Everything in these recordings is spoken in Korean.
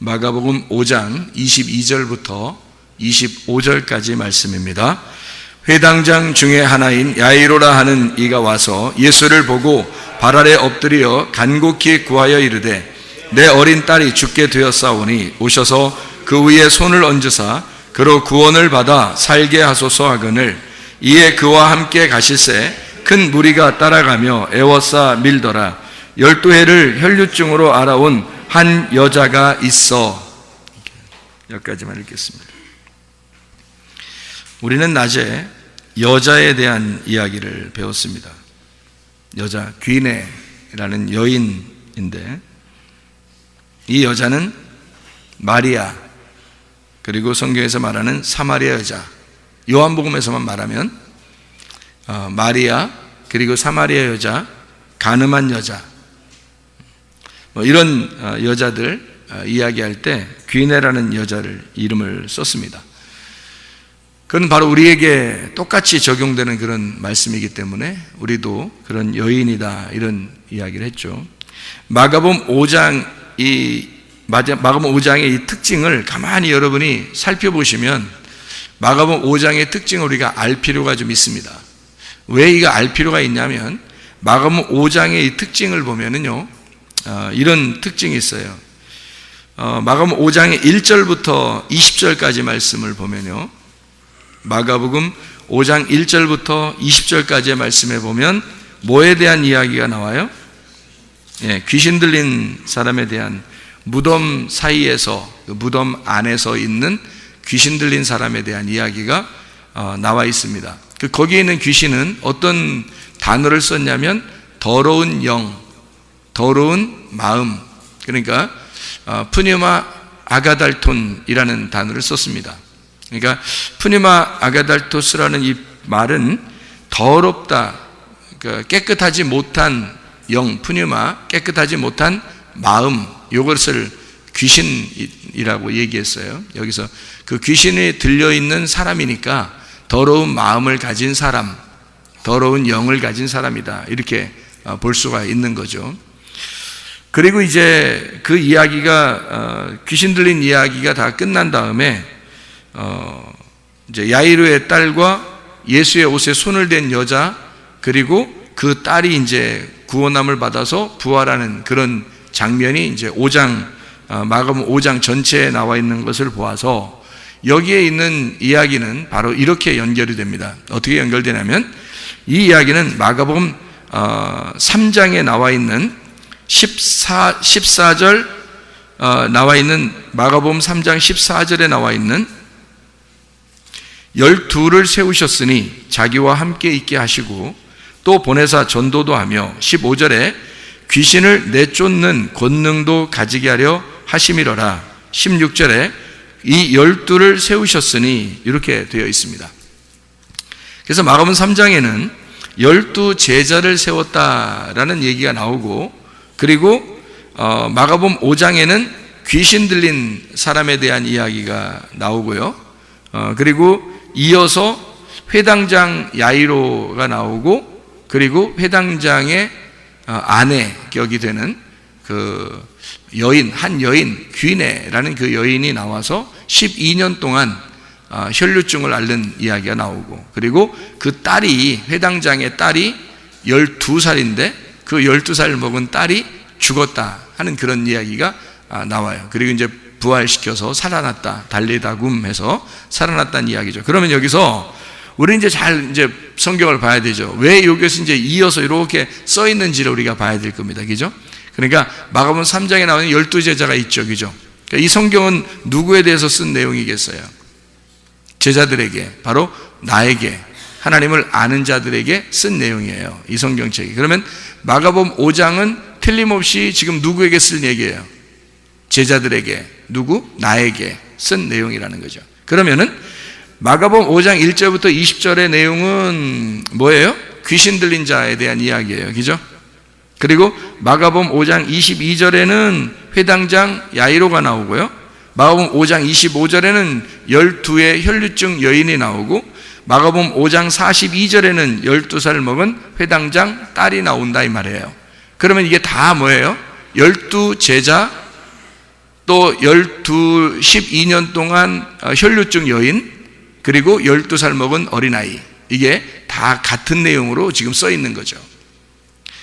마가복음 5장 22절부터 25절까지 말씀입니다. 회당장 중에 하나인 야이로라 하는 이가 와서 예수를 보고 발 아래 엎드려 간곡히 구하여 이르되 내 어린 딸이 죽게 되었사오니 오셔서 그 위에 손을 얹으사 그로 구원을 받아 살게 하소서 하거늘 이에 그와 함께 가실새 큰 무리가 따라가며 애워싸 밀더라. 12해를 혈류증으로 알아온 한 여자가 있어. 여기까지만 읽겠습니다. 우리는 낮에 여자에 대한 이야기를 배웠습니다. 여자 귀네라는 여인인데 이 여자는 마리아, 그리고 성경에서 말하는 사마리아 여자, 요한복음에서만 말하면 마리아, 그리고 사마리아 여자, 가늠한 여자, 이런 여자들 이야기할 때 귀네라는 여자를 이름을 썼습니다. 그건 바로 우리에게 똑같이 적용되는 그런 말씀이기 때문에 우리도 그런 여인이다 이런 이야기를 했죠. 마가복음 5장의 이 특징을 가만히 여러분이 살펴보시면 마가복음 5장의 특징을 우리가 알 필요가 좀 있습니다. 왜 이거 알 필요가 있냐면 마가복음 5장의 이 특징을 보면은요, 이런 특징이 있어요. 마가복음 5장의 1절부터 20절까지 말씀을 보면요, 마가복음 5장 1절부터 20절까지의 말씀에 보면 뭐에 대한 이야기가 나와요? 귀신 들린 사람에 대한, 무덤 사이에서, 무덤 안에서 있는 귀신 들린 사람에 대한 이야기가 나와 있습니다. 거기에 있는 귀신은 어떤 단어를 썼냐면 더러운 영, 더러운 마음, 그러니까 푸뉴마 아가달톤이라는 단어를 썼습니다. 그러니까 푸뉴마 아가달토스라는 이 말은 더럽다, 그러니까 깨끗하지 못한 영, 푸뉴마, 깨끗하지 못한 마음, 이것을 귀신이라고 얘기했어요. 여기서 그 귀신이 들려있는 사람이니까 더러운 마음을 가진 사람, 더러운 영을 가진 사람이다, 이렇게 볼 수가 있는 거죠. 그리고 이제 그 이야기가, 귀신 들린 이야기가 다 끝난 다음에 이제 야이로의 딸과 예수의 옷에 손을 댄 여자, 그리고 그 딸이 이제 구원함을 받아서 부활하는 그런 장면이 이제 마가복음 5장 전체에 나와 있는 것을 보아서 여기에 있는 이야기는 바로 이렇게 연결이 됩니다. 어떻게 연결되냐면 이 이야기는 마가복음 3장에 나와 있는 14절 나와 있는, 마가복음 3장 14절에 나와 있는 12를 세우셨으니 자기와 함께 있게 하시고 또 보내사 전도도 하며 15절에 귀신을 내쫓는 권능도 가지게 하려 하심이로라. 16절에 이 12를 세우셨으니, 이렇게 되어 있습니다. 그래서 마가복음 3장에는 12 제자를 세웠다라는 얘기가 나오고, 그리고 마가복음 5장에는 귀신 들린 사람에 대한 이야기가 나오고요. 그리고 이어서 회당장 야이로가 나오고, 그리고 회당장의 아내 격이 되는 그 여인, 한 여인, 귀네라는 그 여인이 나와서 12년 동안 혈류증을 앓는 이야기가 나오고, 그리고 그 딸이, 회당장의 딸이 12살인데 그 12살 먹은 딸이 죽었다 하는 그런 이야기가 나와요. 그리고 이제 부활시켜서 살아났다, 달리다굼 해서 살아났다는 이야기죠. 그러면 여기서 우리 이제 이제 성경을 봐야 되죠. 왜 여기서 이제 이어서 이렇게 써 있는지를 우리가 봐야 될 겁니다. 그죠? 그러니까 마가복음 3장에 나오는 12제자가 있죠. 그죠? 그러니까 이 성경은 누구에 대해서 쓴 내용이겠어요? 제자들에게, 바로 나에게, 하나님을 아는 자들에게 쓴 내용이에요, 이 성경책이. 그러면 마가복음 5장은 틀림없이 지금 누구에게 쓴 얘기예요? 제자들에게, 누구? 나에게 쓴 내용이라는 거죠. 그러면은 마가복음 5장 1절부터 20절의 내용은 뭐예요? 귀신 들린 자에 대한 이야기예요. 그죠? 그리고 마가복음 5장 22절에는 회당장 야이로가 나오고요. 마가복음 5장 25절에는 12의 혈류증 여인이 나오고, 마가복음 5장 42절에는 12살 먹은 회당장 딸이 나온다 이 말이에요. 그러면 이게 다 뭐예요? 12제자, 또 또 12년 동안 혈류증 여인, 그리고 12살 먹은 어린아이, 이게 다 같은 내용으로 지금 써 있는 거죠.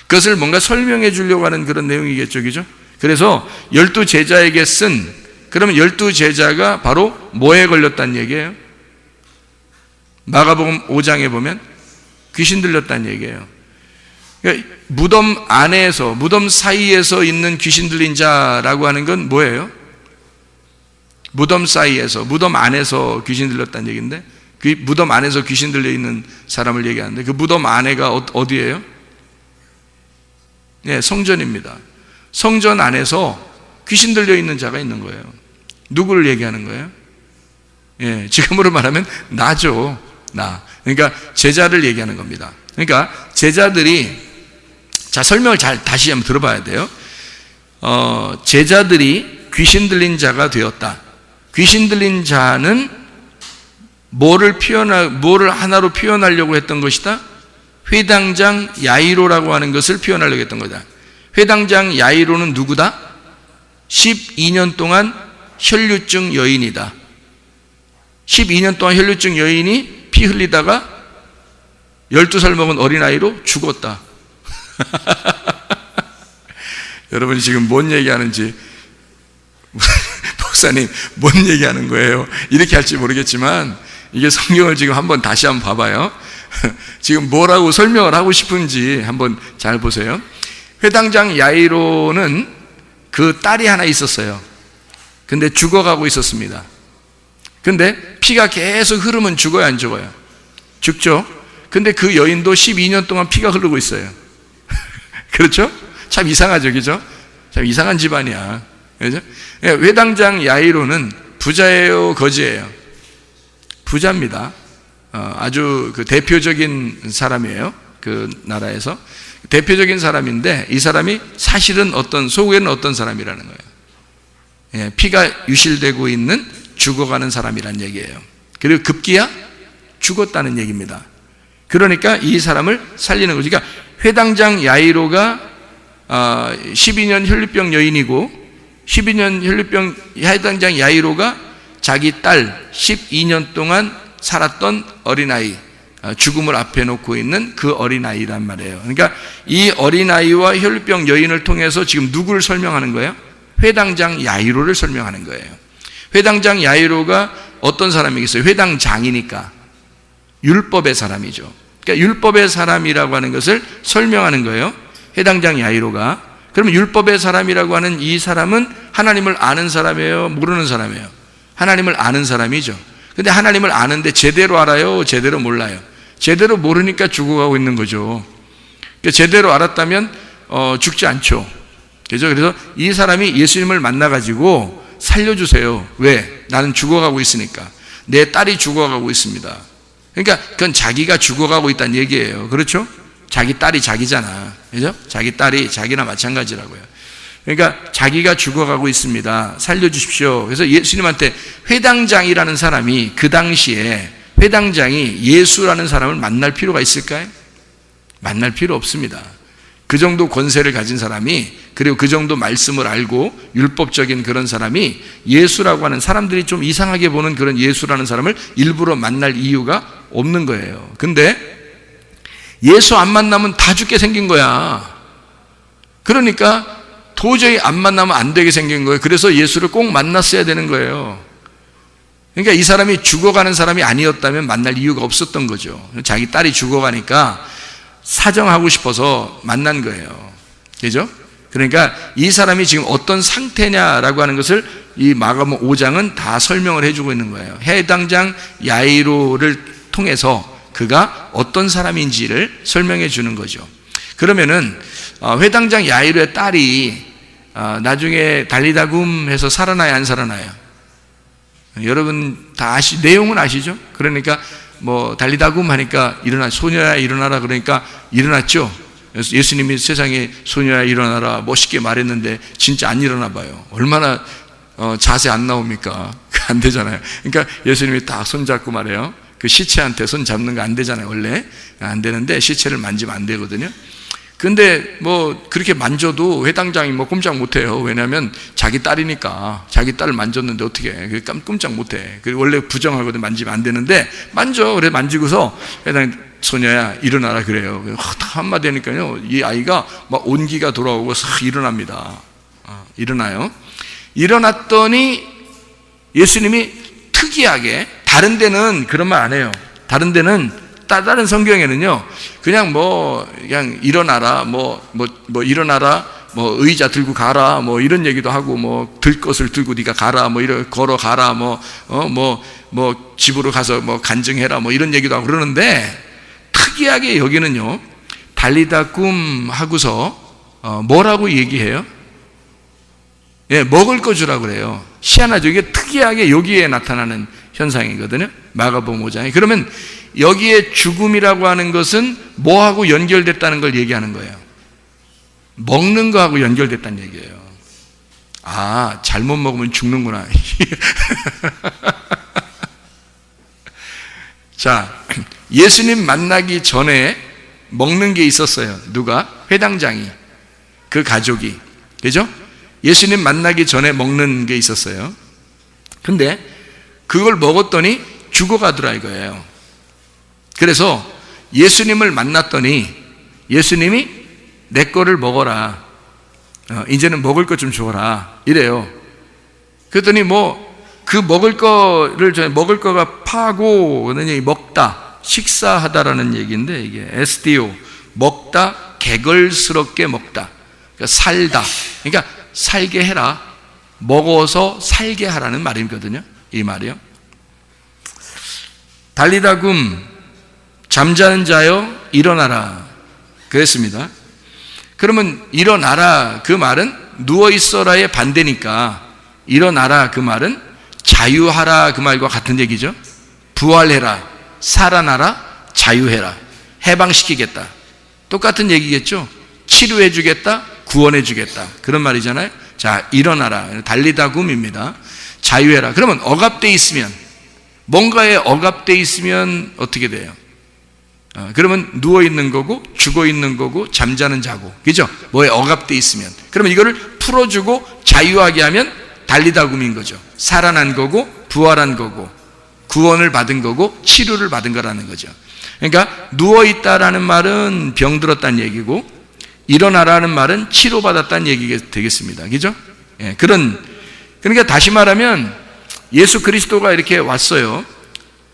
그것을 뭔가 설명해 주려고 하는 그런 내용이겠죠, 그죠? 그래서 12제자에게 쓴, 그러면 12제자가 바로 뭐에 걸렸다는 얘기예요? 마가복음 5장에 보면 귀신 들렸다는 얘기예요. 그러니까 무덤 안에서, 무덤 사이에서 있는 귀신 들린 자라고 하는 건 뭐예요? 무덤 사이에서, 무덤 안에서 귀신 들렸다는 얘기인데, 그 무덤 안에서 귀신 들려 있는 사람을 얘기하는데, 그 무덤 안에가 어디예요? 네, 성전입니다. 성전 안에서 귀신 들려 있는 자가 있는 거예요. 누구를 얘기하는 거예요? 예, 지금으로 말하면 나죠. 나. 그러니까 제자를 얘기하는 겁니다. 그러니까 제자들이, 자, 설명을 잘 다시 한번 들어봐야 돼요. 제자들이 귀신 들린 자가 되었다. 귀신 들린 자는 뭐를 하나로 표현하려고 했던 것이다? 회당장 야이로라고 하는 것을 표현하려고 했던 거다. 회당장 야이로는 누구다? 12년 동안 혈류증 여인이다. 12년 동안 혈류증 여인이 피 흘리다가 12살 먹은 어린아이로 죽었다. 여러분 지금 뭔 얘기하는지, 목사님 뭔 얘기하는 거예요? 이렇게 할지 모르겠지만 이게 성경을 지금 다시 한번 봐봐요. 지금 뭐라고 설명을 하고 싶은지 한번 잘 보세요. 회당장 야이로는 그 딸이 하나 있었어요. 근데 죽어가고 있었습니다. 근데 피가 계속 흐르면 죽어요, 안 죽어요? 죽죠. 근데 그 여인도 12년 동안 피가 흐르고 있어요. 그렇죠? 참 이상하죠, 그죠? 참 이상한 집안이야, 그죠? 회당장 야이로는 부자예요, 거지예요? 부자입니다. 아주 그 대표적인 사람이에요. 그 나라에서 대표적인 사람인데, 이 사람이 사실은 속에는 어떤 사람이라는 거예요. 예, 피가 유실되고 있는, 죽어가는 사람이란 얘기예요. 그리고 급기야 죽었다는 얘기입니다. 그러니까 이 사람을 살리는 거죠. 그러니까 회당장 야이로가 12년 혈류병 여인이고, 12년 혈류병 회당장 야이로가 자기 딸 12년 동안 살았던 어린아이, 죽음을 앞에 놓고 있는 그 어린아이란 말이에요. 그러니까 이 어린아이와 혈류병 여인을 통해서 지금 누구를 설명하는 거예요? 회당장 야이로를 설명하는 거예요. 회당장 야이로가 어떤 사람이겠어요? 회당장이니까 율법의 사람이죠. 그러니까 율법의 사람이라고 하는 것을 설명하는 거예요. 회당장 야이로가. 그러면 율법의 사람이라고 하는 이 사람은 하나님을 아는 사람이에요? 모르는 사람이에요? 하나님을 아는 사람이죠. 근데 하나님을 아는데 제대로 알아요? 제대로 몰라요? 제대로 모르니까 죽어가고 있는 거죠. 그러니까 제대로 알았다면 죽지 않죠. 그죠? 그래서 이 사람이 예수님을 만나가지고 살려주세요. 왜? 나는 죽어가고 있으니까. 내 딸이 죽어가고 있습니다. 그러니까 그건 자기가 죽어가고 있다는 얘기예요. 그렇죠? 자기 딸이 자기잖아. 그죠? 자기 딸이 자기나 마찬가지라고요. 그러니까 자기가 죽어가고 있습니다. 살려주십시오. 그래서 예수님한테 회당장이라는 사람이, 그 당시에 회당장이 예수라는 사람을 만날 필요가 있을까요? 만날 필요 없습니다. 그 정도 권세를 가진 사람이, 그리고 그 정도 말씀을 알고 율법적인 그런 사람이 예수라고 하는, 사람들이 좀 이상하게 보는 그런 예수라는 사람을 일부러 만날 이유가 없는 거예요. 근데 예수 안 만나면 다 죽게 생긴 거야. 그러니까 도저히 안 만나면 안 되게 생긴 거예요. 그래서 예수를 꼭 만났어야 되는 거예요. 그러니까 이 사람이 죽어가는 사람이 아니었다면 만날 이유가 없었던 거죠. 자기 딸이 죽어가니까 사정하고 싶어서 만난 거예요. 그죠? 그러니까 이 사람이 지금 어떤 상태냐라고 하는 것을 이 마가복음 5장은 다 설명을 해주고 있는 거예요. 회당장 야이로를 통해서 그가 어떤 사람인지를 설명해 주는 거죠. 그러면은 회당장 야이로의 딸이 나중에 달리다굼 해서 살아나요, 안 살아나요? 여러분 다 내용은 아시죠? 그러니까 뭐 달리다굼 하니까 소녀야 일어나라, 그러니까 일어났죠. 예수님이 세상에 소녀야 일어나라 멋있게 말했는데 진짜 안 일어나 봐요. 얼마나 자세 안 나옵니까? 안 되잖아요. 그러니까 예수님이 딱 손잡고 말해요. 그 시체한테 손 잡는 거 안 되잖아요. 원래 안 되는데 시체를 만지면 안 되거든요. 근데 뭐 그렇게 만져도 회당장이 뭐 꼼짝 못해요. 왜냐하면 자기 딸이니까. 자기 딸을 만졌는데 어떻게 해? 꼼짝 못해. 원래 부정하거든. 만지면 안 되는데 만져. 그래 만지고서 회당 소녀야 일어나라 그래요. 한마디 하니까요 이 아이가 막 온기가 돌아오고 싹 일어납니다. 일어나요. 일어났더니 예수님이 특이하게, 다른 데는 그런 말 안 해요. 다른 데는, 다른 성경에는요 그냥 그냥 일어나라, 일어나라, 의자 들고 가라, 이런 얘기도 하고, 들 것을 들고 네가 가라, 걸어가라, 집으로 가서 간증해라, 이런 얘기도 하고 그러는데, 특이하게 여기는요 달리다 굼 하고서 뭐라고 얘기해요? 예, 먹을 거 주라고 그래요. 희한하죠. 이게 특이하게 여기에 나타나는 현상이거든요. 마가복음 5장에. 그러면 여기에 죽음이라고 하는 것은 뭐하고 연결됐다는 걸 얘기하는 거예요. 먹는 거하고 연결됐다는 얘기예요. 아, 잘못 먹으면 죽는구나. 자, 예수님 만나기 전에 먹는 게 있었어요. 누가? 회당장이, 그 가족이. 그죠? 예수님 만나기 전에 먹는 게 있었어요. 근데 그걸 먹었더니 죽어가더라 이거예요. 그래서 예수님을 만났더니 예수님이 내 거를 먹어라, 이제는 먹을 것 좀 줘라 이래요. 그랬더니 그 먹을 거가 파고 먹다, 식사하다라는 얘기인데, 이게 SDO, 먹다, 개걸스럽게 먹다, 그러니까 살다, 그러니까 살게 해라, 먹어서 살게 하라는 말이거든요. 이 말이요. 달리다 굼, 잠자는 자여 일어나라 그랬습니다. 그러면 일어나라 그 말은 누워있어라의 반대니까, 일어나라 그 말은 자유하라 그 말과 같은 얘기죠. 부활해라, 살아나라, 자유해라, 해방시키겠다, 똑같은 얘기겠죠. 치료해주겠다, 구원해주겠다, 그런 말이잖아요. 자, 일어나라, 달리다 굼입니다. 자유해라. 그러면 억압되어 있으면, 뭔가에 억압되어 있으면 어떻게 돼요? 그러면 누워있는 거고, 죽어있는 거고, 잠자는 자고, 그죠? 뭐에 억압되어 있으면. 그러면 이거를 풀어주고 자유하게 하면 달리다 굼인 거죠. 살아난 거고, 부활한 거고, 구원을 받은 거고, 치료를 받은 거라는 거죠. 그러니까 누워있다라는 말은 병들었다는 얘기고, 일어나라는 말은 치료받았다는 얘기가 되겠습니다. 그죠? 예, 그러니까 다시 말하면 예수 그리스도가 이렇게 왔어요.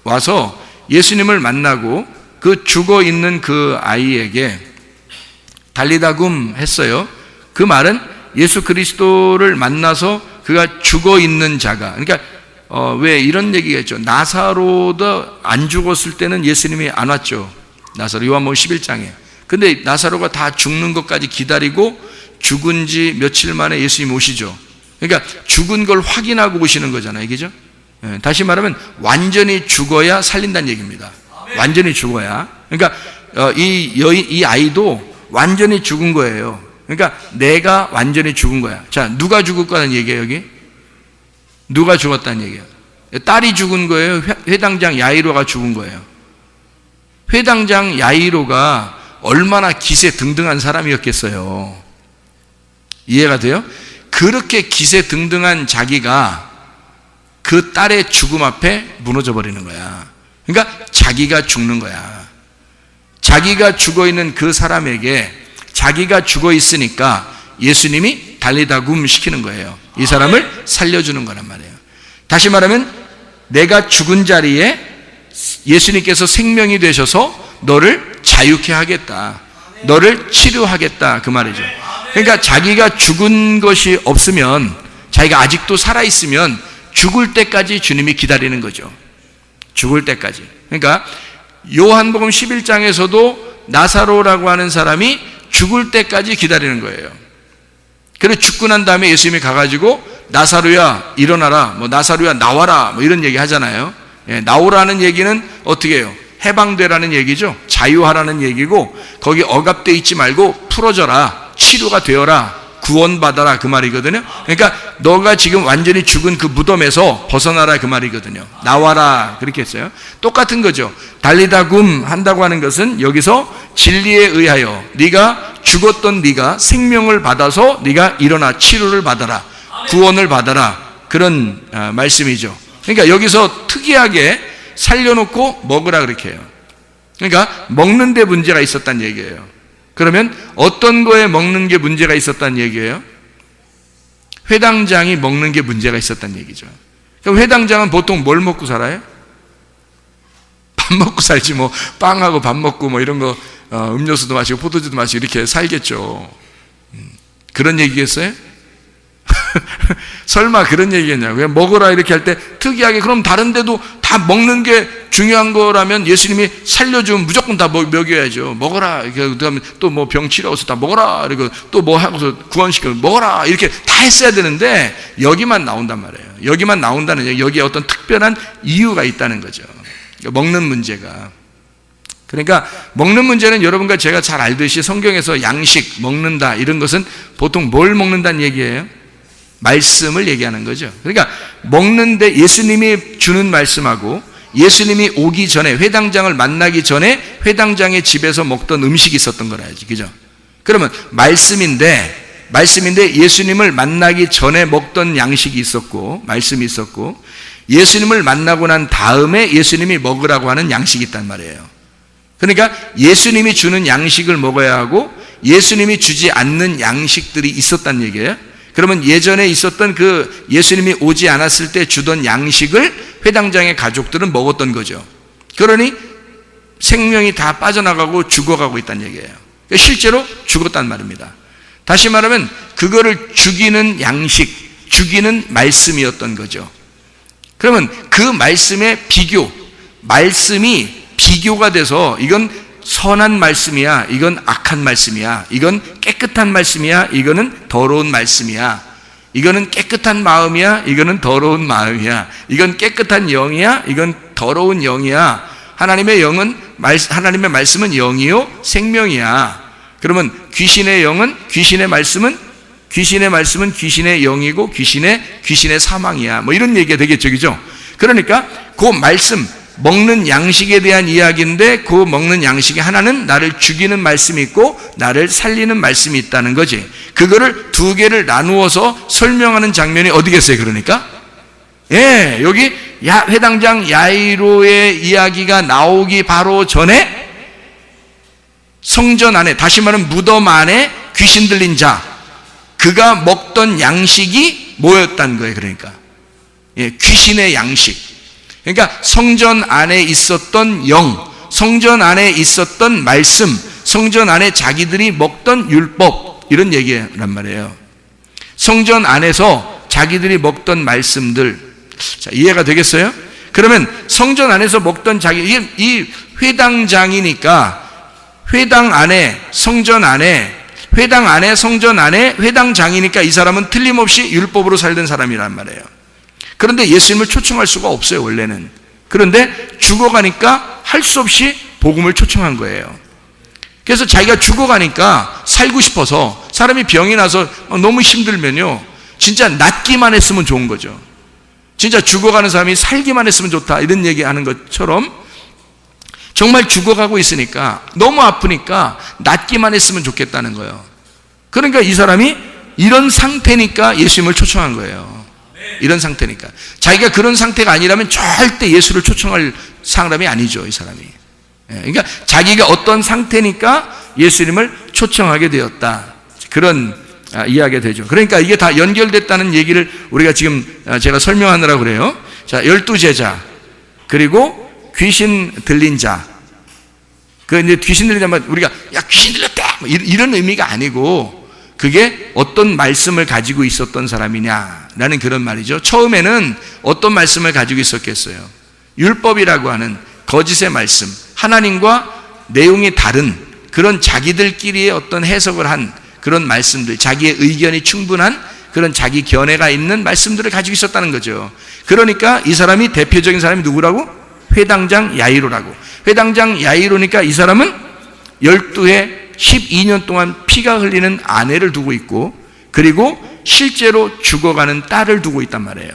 와서 예수님을 만나고 그 죽어 있는 그 아이에게 달리다 굼 했어요. 그 말은 예수 그리스도를 만나서 그가 죽어 있는 자가, 그러니까 왜 이런 얘기가 있죠. 나사로도 안 죽었을 때는 예수님이 안 왔죠. 나사로, 요한복음 11장에. 근데 나사로가 다 죽는 것까지 기다리고 죽은 지 며칠 만에 예수님 오시죠. 그러니까 죽은 걸 확인하고 오시는 거잖아요. 그죠? 다시 말하면 완전히 죽어야 살린다는 얘기입니다. 완전히 죽어야. 그러니까 이 아이도 완전히 죽은 거예요. 그러니까 내가 완전히 죽은 거야. 자, 누가 죽을 거라는 얘기예요, 여기? 누가 죽었다는 얘기예요? 딸이 죽은 거예요? 회당장 야이로가 죽은 거예요? 회당장 야이로가 얼마나 기세등등한 사람이었겠어요. 이해가 돼요? 그렇게 기세등등한 자기가 그 딸의 죽음 앞에 무너져 버리는 거야. 그러니까 자기가 죽는 거야. 자기가 죽어 있는 그 사람에게, 자기가 죽어 있으니까 예수님이 달리다 굼 시키는 거예요. 이 사람을 살려주는 거란 말이에요. 다시 말하면 내가 죽은 자리에 예수님께서 생명이 되셔서 너를 자유케 하겠다, 너를 치료하겠다, 그 말이죠. 그러니까 자기가 죽은 것이 없으면, 자기가 아직도 살아있으면 죽을 때까지 주님이 기다리는 거죠. 죽을 때까지. 그러니까 요한복음 11장에서도 나사로라고 하는 사람이 죽을 때까지 기다리는 거예요. 그래서 죽고 난 다음에 예수님이 가가지고 나사로야 일어나라, 나사로야 나와라, 이런 얘기 하잖아요. 예, 나오라는 얘기는 어떻게 해요? 해방되라는 얘기죠. 자유하라는 얘기고, 거기 억압되어 있지 말고 풀어져라, 치료가 되어라, 구원받아라, 그 말이거든요. 그러니까 너가 지금 완전히 죽은 그 무덤에서 벗어나라, 그 말이거든요. 나와라, 그렇게 했어요. 똑같은 거죠. 달리다 굼 한다고 하는 것은 여기서 진리에 의하여 네가 죽었던 네가 생명을 받아서 네가 일어나 치료를 받아라, 구원을 받아라, 그런 말씀이죠. 그러니까 여기서 특이하게 살려놓고 먹으라 그렇게 해요. 그러니까 먹는 데 문제가 있었다는 얘기예요. 그러면 어떤 거에 먹는 게 문제가 있었다는 얘기예요? 회당장이 먹는 게 문제가 있었다는 얘기죠. 그럼 회당장은 보통 뭘 먹고 살아요? 밥 먹고 살지, 뭐 빵하고 밥 먹고 뭐 이런 거, 음료수도 마시고 포도주도 마시고 이렇게 살겠죠. 그런 얘기겠어요? 설마 그런 얘기겠냐고. 그냥 먹으라 이렇게 할 때 특이하게, 그럼 다른 데도 다 먹는 게 중요한 거라면 예수님이 살려주면 무조건 다 먹여야죠. 먹어라. 그다음에 또 뭐 병 치료해서 다 먹어라. 그리고 또 뭐 하고서 구원시켜 먹어라. 이렇게 다 했어야 되는데 여기만 나온단 말이에요. 여기만 나온다는 얘기, 여기에 어떤 특별한 이유가 있다는 거죠. 먹는 문제가. 그러니까 먹는 문제는 여러분과 제가 잘 알듯이 성경에서 양식, 먹는다 이런 것은 보통 뭘 먹는다는 얘기예요? 말씀을 얘기하는 거죠. 그러니까 먹는데 예수님이 주는 말씀하고 예수님이 오기 전에, 회당장을 만나기 전에 회당장의 집에서 먹던 음식이 있었던 거라야지, 그죠? 그러면 말씀인데 예수님을 만나기 전에 먹던 양식이 있었고 말씀이 있었고, 예수님을 만나고 난 다음에 예수님이 먹으라고 하는 양식이 있단 말이에요. 그러니까 예수님이 주는 양식을 먹어야 하고 예수님이 주지 않는 양식들이 있었단 얘기예요. 그러면 예전에 있었던 그 예수님이 오지 않았을 때 주던 양식을 회당장의 가족들은 먹었던 거죠. 그러니 생명이 다 빠져나가고 죽어가고 있다는 얘기예요. 실제로 죽었단 말입니다. 다시 말하면 그거를 죽이는 양식, 죽이는 말씀이었던 거죠. 그러면 그 말씀의 말씀이 비교가 돼서 이건 선한 말씀이야, 이건 악한 말씀이야, 이건 깨끗한 말씀이야, 이거는 더러운 말씀이야, 이거는 깨끗한 마음이야, 이거는 더러운 마음이야, 이건 깨끗한 영이야, 이건 더러운 영이야. 하나님의 말씀은 영이요 생명이야. 그러면 귀신의 말씀은 귀신의 영이고 귀신의 사망이야. 뭐 이런 얘기가 되겠죠, 그죠? 그러니까 그 말씀, 먹는 양식에 대한 이야기인데 그 먹는 양식에 하나는 나를 죽이는 말씀이 있고 나를 살리는 말씀이 있다는 거지. 그거를 두 개를 나누어서 설명하는 장면이 어디겠어요? 그러니까 여기 회당장 야이로의 이야기가 나오기 바로 전에 성전 안에, 다시 말하면 무덤 안에 귀신 들린 자, 그가 먹던 양식이 뭐였다는 거예요? 그러니까 귀신의 양식. 그러니까 성전 안에 있었던 영, 성전 안에 있었던 말씀, 성전 안에 자기들이 먹던 율법, 이런 얘기란 말이에요. 성전 안에서 자기들이 먹던 말씀들. 자, 이해가 되겠어요? 그러면 성전 안에서 먹던 이 회당장이니까 회당 안에 성전 안에 회당장이니까 이 사람은 틀림없이 율법으로 살던 사람이란 말이에요. 그런데 예수님을 초청할 수가 없어요, 원래는. 그런데 죽어가니까 할 수 없이 복음을 초청한 거예요. 그래서 자기가 죽어가니까 살고 싶어서, 사람이 병이 나서 너무 힘들면요, 진짜 낫기만 했으면 좋은 거죠. 진짜 죽어가는 사람이 살기만 했으면 좋다, 이런 얘기하는 것처럼 정말 죽어가고 있으니까, 너무 아프니까 낫기만 했으면 좋겠다는 거예요. 그러니까 이 사람이 이런 상태니까 예수님을 초청한 거예요. 이런 상태니까. 자기가 그런 상태가 아니라면 절대 예수를 초청할 사람이 아니죠, 이 사람이. 그러니까 자기가 어떤 상태니까 예수님을 초청하게 되었다, 그런 이야기가 되죠. 그러니까 이게 다 연결됐다는 얘기를 우리가 지금 제가 설명하느라고 그래요. 자, 12제자, 그리고 귀신 들린 자. 이제 귀신 들린 자면 우리가 귀신 들렸다, 이런 의미가 아니고, 그게 어떤 말씀을 가지고 있었던 사람이냐라는 그런 말이죠. 처음에는 어떤 말씀을 가지고 있었겠어요? 율법이라고 하는 거짓의 말씀, 하나님과 내용이 다른 그런 자기들끼리의 어떤 해석을 한 그런 말씀들, 자기의 의견이 충분한 그런 자기 견해가 있는 말씀들을 가지고 있었다는 거죠. 그러니까 이 사람이, 대표적인 사람이 누구라고? 회당장 야이로라고. 회당장 야이로니까 이 사람은 12회 12년 동안 피가 흘리는 아내를 두고 있고, 그리고 실제로 죽어가는 딸을 두고 있단 말이에요.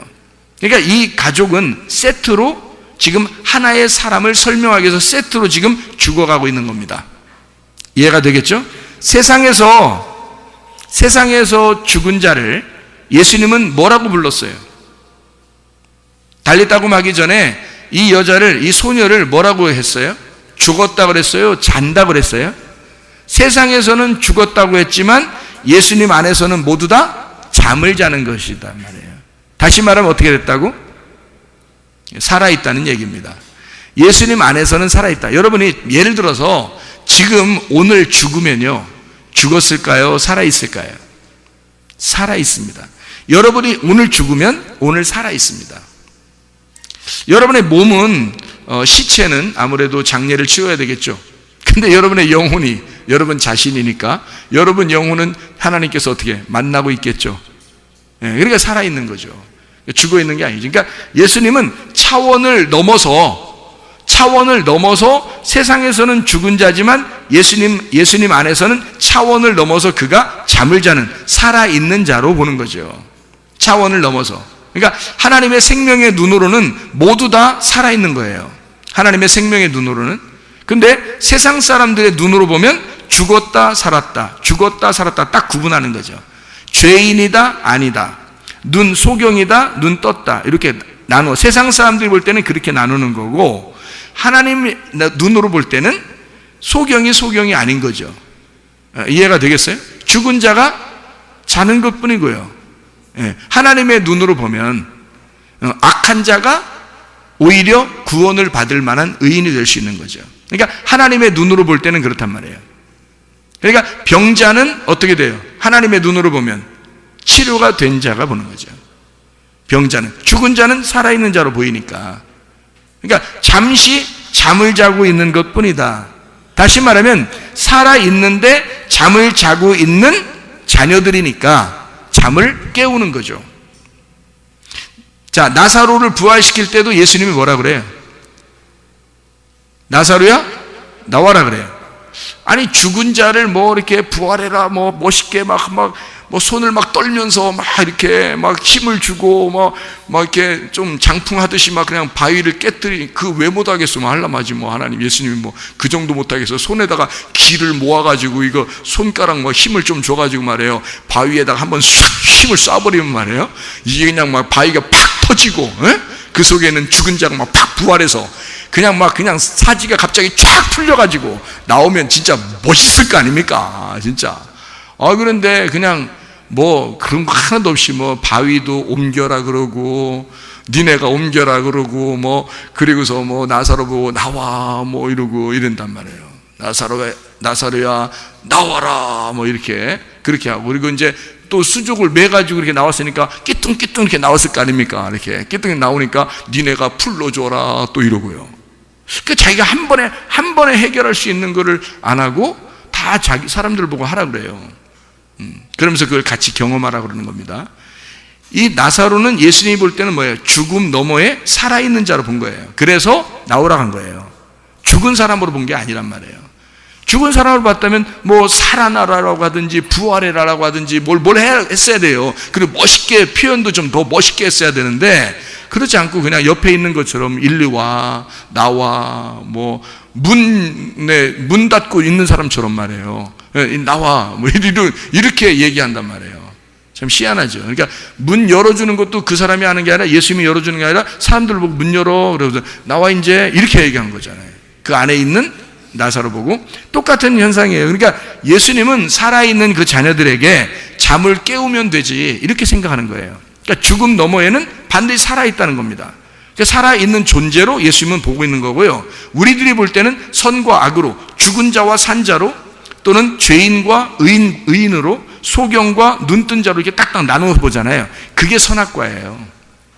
그러니까 이 가족은 세트로 지금 하나의 사람을 설명하기 위해서 세트로 지금 죽어가고 있는 겁니다. 이해가 되겠죠? 세상에서 죽은 자를 예수님은 뭐라고 불렀어요? 달리따고 하기 전에 이 소녀를 뭐라고 했어요? 죽었다 그랬어요? 잔다 그랬어요? 세상에서는 죽었다고 했지만 예수님 안에서는 모두 다 잠을 자는 것이단 말이에요. 다시 말하면 어떻게 됐다고? 살아있다는 얘기입니다. 예수님 안에서는 살아있다. 여러분이 예를 들어서 지금 오늘 죽으면요, 죽었을까요? 살아있을까요? 살아있습니다. 여러분이 오늘 죽으면 오늘 살아있습니다. 여러분의 몸은 시체는 아무래도 장례를 치러야 되겠죠. 근데 여러분의 영혼이 여러분 자신이니까 여러분 영혼은 하나님께서 어떻게 만나고 있겠죠. 그러니까 살아있는 거죠. 죽어있는 게 아니죠. 그러니까 예수님은 차원을 넘어서 세상에서는 죽은 자지만 예수님 안에서는 차원을 넘어서 그가 잠을 자는 살아있는 자로 보는 거죠. 차원을 넘어서. 그러니까 하나님의 생명의 눈으로는 모두 다 살아있는 거예요. 하나님의 생명의 눈으로는. 근데 세상 사람들의 눈으로 보면 죽었다 살았다, 죽었다 살았다 딱 구분하는 거죠. 죄인이다 아니다, 눈 소경이다 눈 떴다, 이렇게 나누어. 세상 사람들이 볼 때는 그렇게 나누는 거고, 하나님 눈으로 볼 때는 소경이 아닌 거죠. 이해가 되겠어요? 죽은 자가 자는 것 뿐이고요. 하나님의 눈으로 보면 악한 자가 오히려 구원을 받을 만한 의인이 될 수 있는 거죠. 그러니까 하나님의 눈으로 볼 때는 그렇단 말이에요. 그러니까 병자는 어떻게 돼요? 하나님의 눈으로 보면 치료가 된 자가 보는 거죠. 병자는. 죽은 자는 살아있는 자로 보이니까. 그러니까 잠시 잠을 자고 있는 것 뿐이다. 다시 말하면 살아있는데 잠을 자고 있는 자녀들이니까 잠을 깨우는 거죠. 자, 나사로를 부활시킬 때도 예수님이 뭐라 그래요? 나사로야 나와라 그래요. 아니 죽은 자를 뭐 이렇게 부활해라 뭐 멋있게 막 손을 막 떨면서 막 이렇게 막 힘을 주고 막 이렇게 좀 장풍하듯이 막 그냥 바위를 깨뜨리, 그 왜 못하겠어? 뭐 하려마지 뭐 하나님 예수님이 뭐 그 정도 못하겠어? 손에다가 기를 모아가지고 이거 손가락 뭐 힘을 좀 줘가지고 말이에요, 바위에다가 한번 힘을 쏴버리면 말이에요, 이게 그냥 막 바위가 팍 터지고, 그 속에는 죽은 자가 막 팍 부활해서 그냥 사지가 갑자기 쫙 풀려가지고 나오면 진짜 멋있을 거 아닙니까? 진짜. 그런데 그냥 뭐 그런 거 하나도 없이 뭐 바위도 옮겨라 그러고 니네가 옮겨라 그러고 뭐 그리고서 뭐 나사로 보고 나와 뭐 이러고 이런단 말이에요. 나사로야 나와라 뭐 이렇게 그렇게 하고, 그리고 이제 또 수족을 매가지고 이렇게 나왔으니까 끼뚱끼뚱 이렇게 나왔을 거 아닙니까? 이렇게 끼뚱이 나오니까 니네가 풀러줘라 또 이러고요. 그 자기가 한 번에 해결할 수 있는 거를 안 하고 다 자기 사람들을 보고 하라 그래요. 그러면서 그걸 같이 경험하라 그러는 겁니다. 이 나사로는 예수님이 볼 때는 뭐예요? 죽음 너머에 살아있는 자로 본 거예요. 그래서 나오라고 한 거예요. 죽은 사람으로 본 게 아니란 말이에요. 죽은 사람을 봤다면 뭐 살아나라라고 하든지 부활해라라고 하든지 뭘 했어야 돼요. 그리고 멋있게 표현도 좀 더 멋있게 했어야 되는데 그렇지 않고 그냥 옆에 있는 것처럼 일리 와 나와 뭐 문 닫고 있는 사람처럼 말이에요. 나와 뭐 이렇게 얘기한단 말이에요. 참 희한하죠. 그러니까 문 열어주는 것도 그 사람이 하는 게 아니라 예수님이 열어주는 게 아니라 사람들을 보고 문 열어 그러면서 나와 이제 이렇게 얘기한 거잖아요. 그 안에 있는 나사로 보고 똑같은 현상이에요. 그러니까 예수님은 살아있는 그 자녀들에게 잠을 깨우면 되지 이렇게 생각하는 거예요. 그러니까 죽음 너머에는 반드시 살아있다는 겁니다. 그러니까 살아있는 존재로 예수님은 보고 있는 거고요. 우리들이 볼 때는 선과 악으로, 죽은 자와 산 자로, 또는 죄인과 의인으로, 소경과 눈뜬 자로 이렇게 딱딱 나누어 보잖아요. 그게 선악과예요.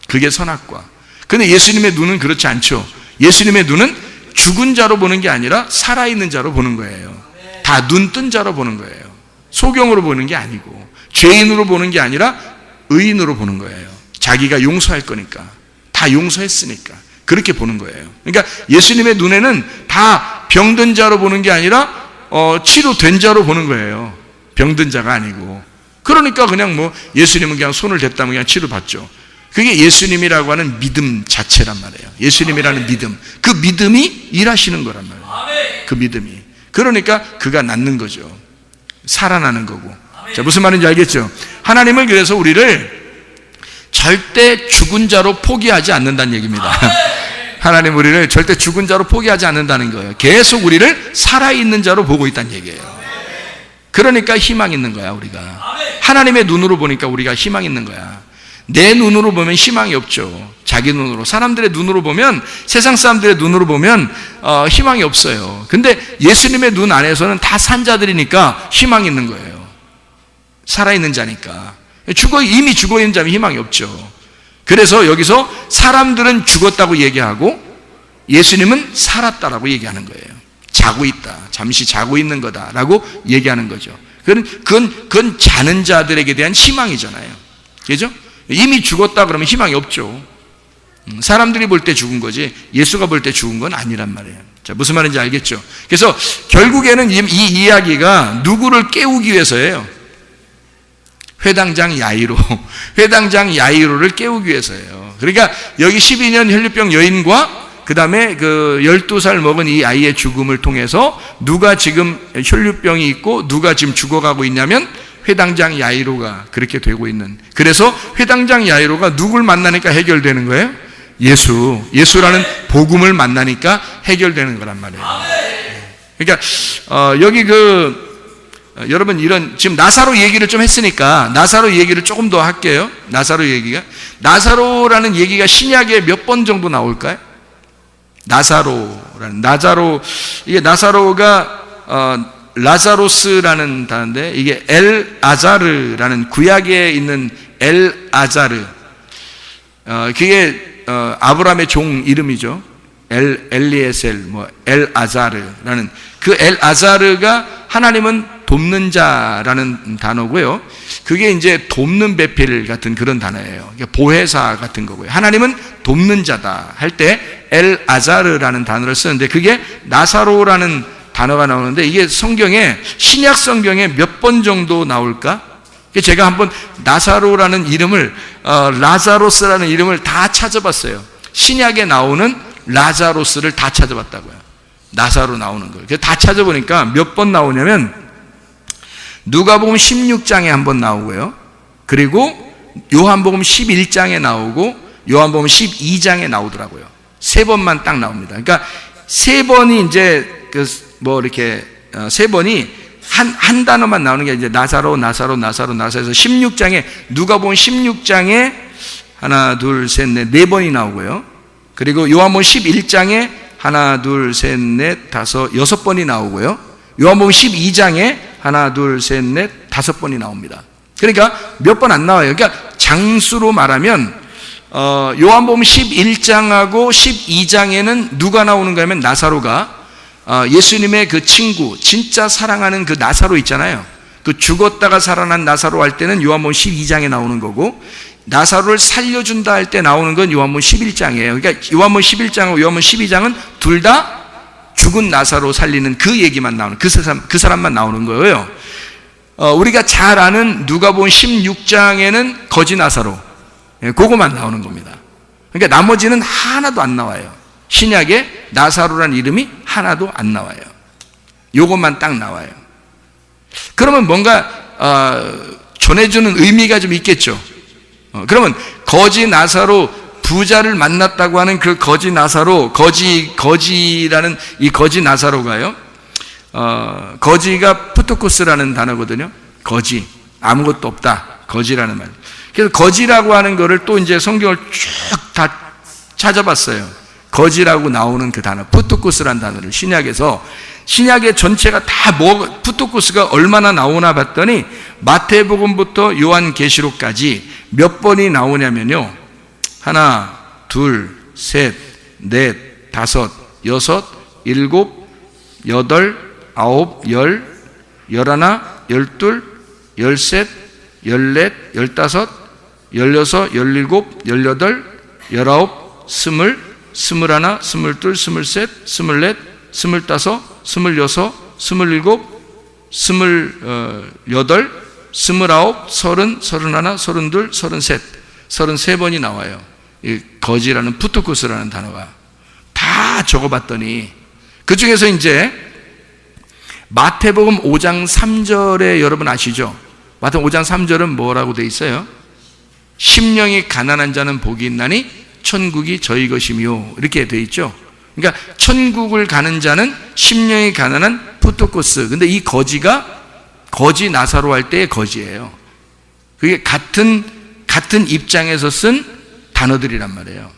그게 선악과. 그런데 예수님의 눈은 그렇지 않죠. 예수님의 눈은 죽은 자로 보는 게 아니라 살아있는 자로 보는 거예요. 다 눈뜬 자로 보는 거예요. 소경으로 보는 게 아니고, 죄인으로 보는 게 아니라 의인으로 보는 거예요. 자기가 용서할 거니까, 다 용서했으니까 그렇게 보는 거예요. 그러니까 예수님의 눈에는 다 병든 자로 보는 게 아니라 치료된 자로 보는 거예요. 병든 자가 아니고. 그러니까 그냥 뭐 예수님은 그냥 손을 댔다면 그냥 치료받죠. 그게 예수님이라고 하는 믿음 자체란 말이에요. 예수님이라는 믿음, 그 믿음이 일하시는 거란 말이에요. 그 믿음이. 그러니까 그가 낫는 거죠. 살아나는 거고. 자, 무슨 말인지 알겠죠? 하나님은 그래서 우리를 절대 죽은 자로 포기하지 않는다는 얘기입니다. 하나님 우리를 절대 죽은 자로 포기하지 않는다는 거예요. 계속 우리를 살아있는 자로 보고 있다는 얘기예요. 그러니까 희망 있는 거야, 우리가. 하나님의 눈으로 보니까 우리가 희망 있는 거야. 내 눈으로 보면 희망이 없죠. 자기 눈으로, 사람들의 눈으로 보면, 세상 사람들의 눈으로 보면 희망이 없어요. 근데 예수님의 눈 안에서는 다 산 자들이니까 희망이 있는 거예요. 살아있는 자니까. 이미 죽어있는 자면 희망이 없죠. 그래서 여기서 사람들은 죽었다고 얘기하고 예수님은 살았다라고 얘기하는 거예요. 자고 있다, 잠시 자고 있는 거다라고 얘기하는 거죠. 그건 자는 자들에게 대한 희망이잖아요. 그죠? 이미 죽었다 그러면 희망이 없죠. 사람들이 볼 때 죽은 거지 예수가 볼 때 죽은 건 아니란 말이에요. 자, 무슨 말인지 알겠죠? 그래서 결국에는 이 이야기가 누구를 깨우기 위해서예요. 회당장 야이로를 깨우기 위해서예요. 그러니까 여기 12년 혈류병 여인과 그 다음에 그 12살 먹은 이 아이의 죽음을 통해서 누가 지금 혈류병이 있고 누가 지금 죽어가고 있냐면 회당장 야이로가 그렇게 되고 있는. 그래서 회당장 야이로가 누굴 만나니까 해결되는 거예요? 예수라는 복음을 만나니까 해결되는 거란 말이에요. 그러니까 여기 여러분 지금 나사로 얘기를 좀 했으니까 나사로 얘기를 조금 더 할게요. 나사로라는 얘기가 신약에 몇 번 정도 나올까요? 이게 나사로가 라자로스라는 단어인데 이게 엘 아자르라는 구약에 있는 엘 아자르, 그게 아브라함의 종 이름이죠. 엘리에셀, 엘 아자르라는 그 엘 아자르가 하나님은 돕는 자라는 단어고요. 그게 이제 돕는 배필 같은 그런 단어예요. 보혜사 같은 거고요. 하나님은 돕는 자다 할 때 엘 아자르라는 단어를 쓰는데 그게 나사로라는 단어가 나오는데 이게 신약 성경에 몇 번 정도 나올까? 제가 한번 나사로라는 이름을 라자로스라는 이름을 다 찾아봤어요. 신약에 나오는 라자로스를 다 찾아봤다고요. 나사로 나오는 걸. 다 찾아보니까 몇 번 나오냐면 누가복음 16장에 한 번 나오고요. 그리고 요한복음 11장에 나오고 요한복음 12장에 나오더라고요. 3번만 딱 나옵니다. 그러니까 3번이 이제 이렇게 3번이 한 단어만 나오는 게 이제 나사로에서 16장에 누가복음 16장에 하나 둘 셋 넷 4번이 나오고요. 그리고 요한복음 11장에 하나 둘 셋 넷 다섯 6번이 나오고요. 요한복음 12장에 하나 둘 셋 넷 5번이 나옵니다. 그러니까 몇 번 안 나와요. 그러니까 장수로 말하면 요한복음 11장하고 12장에는 누가 나오는가 하면 나사로가 예수님의 그 친구, 진짜 사랑하는 그 나사로 있잖아요. 그 죽었다가 살아난 나사로 할 때는 요한복음 12장에 나오는 거고, 나사로를 살려준다 할 때 나오는 건 요한복음 11장이에요. 그러니까 요한복음 11장하고 요한복음 12장은 둘 다 죽은 나사로 살리는 그 얘기만 나오는, 그 사람만 나오는 거예요. 우리가 잘 아는 누가복음 16장에는 거지 나사로, 그거만 나오는 겁니다. 그러니까 나머지는 하나도 안 나와요. 신약에 나사로라는 이름이 하나도 안 나와요. 요것만 딱 나와요. 그러면 뭔가 전해주는 의미가 좀 있겠죠. 그러면 거지 나사로, 부자를 만났다고 하는 그 거지 나사로, 거지라는 이 거지 나사로가요, 거지가 푸토코스라는 단어거든요. 거지, 아무것도 없다, 거지라는 말. 그래서 거지라고 하는 거를 또 이제 성경을 쭉 다 찾아봤어요. 거지라고 나오는 그 단어, 푸토코스라는 단어를 신약의 전체가 다 푸토코스가 얼마나 나오나 봤더니 마태복음부터 요한계시록까지 몇 번이 나오냐면요, 하나, 둘, 셋, 넷, 다섯, 여섯, 일곱, 여덟, 아홉, 열, 열하나, 열둘, 열셋, 열넷, 열다섯, 열여섯, 열일곱, 열여덟, 열아홉, 스물, 스물하나, 스물둘, 스물셋, 스물넷, 스물다섯, 스물여섯, 스물일곱, 스물여덟, 스물아홉, 서른, 서른하나, 서른둘, 서른셋, 33번이 나와요. 이 거지라는 푸토코스라는 단어가 다 적어봤더니 그 중에서 이제 마태복음 5장 3절에 여러분 아시죠? 마태복음 5장 3절은 뭐라고 돼 있어요? 심령이 가난한 자는 복이 있나니 천국이 저희 것이며, 이렇게 돼 있죠. 그러니까 천국을 가는 자는 심령이 가난한 푸토코스. 근데 이 거지가 거지 나사로 할 때의 거지예요. 그게 같은 입장에서 쓴 단어들이란 말이에요.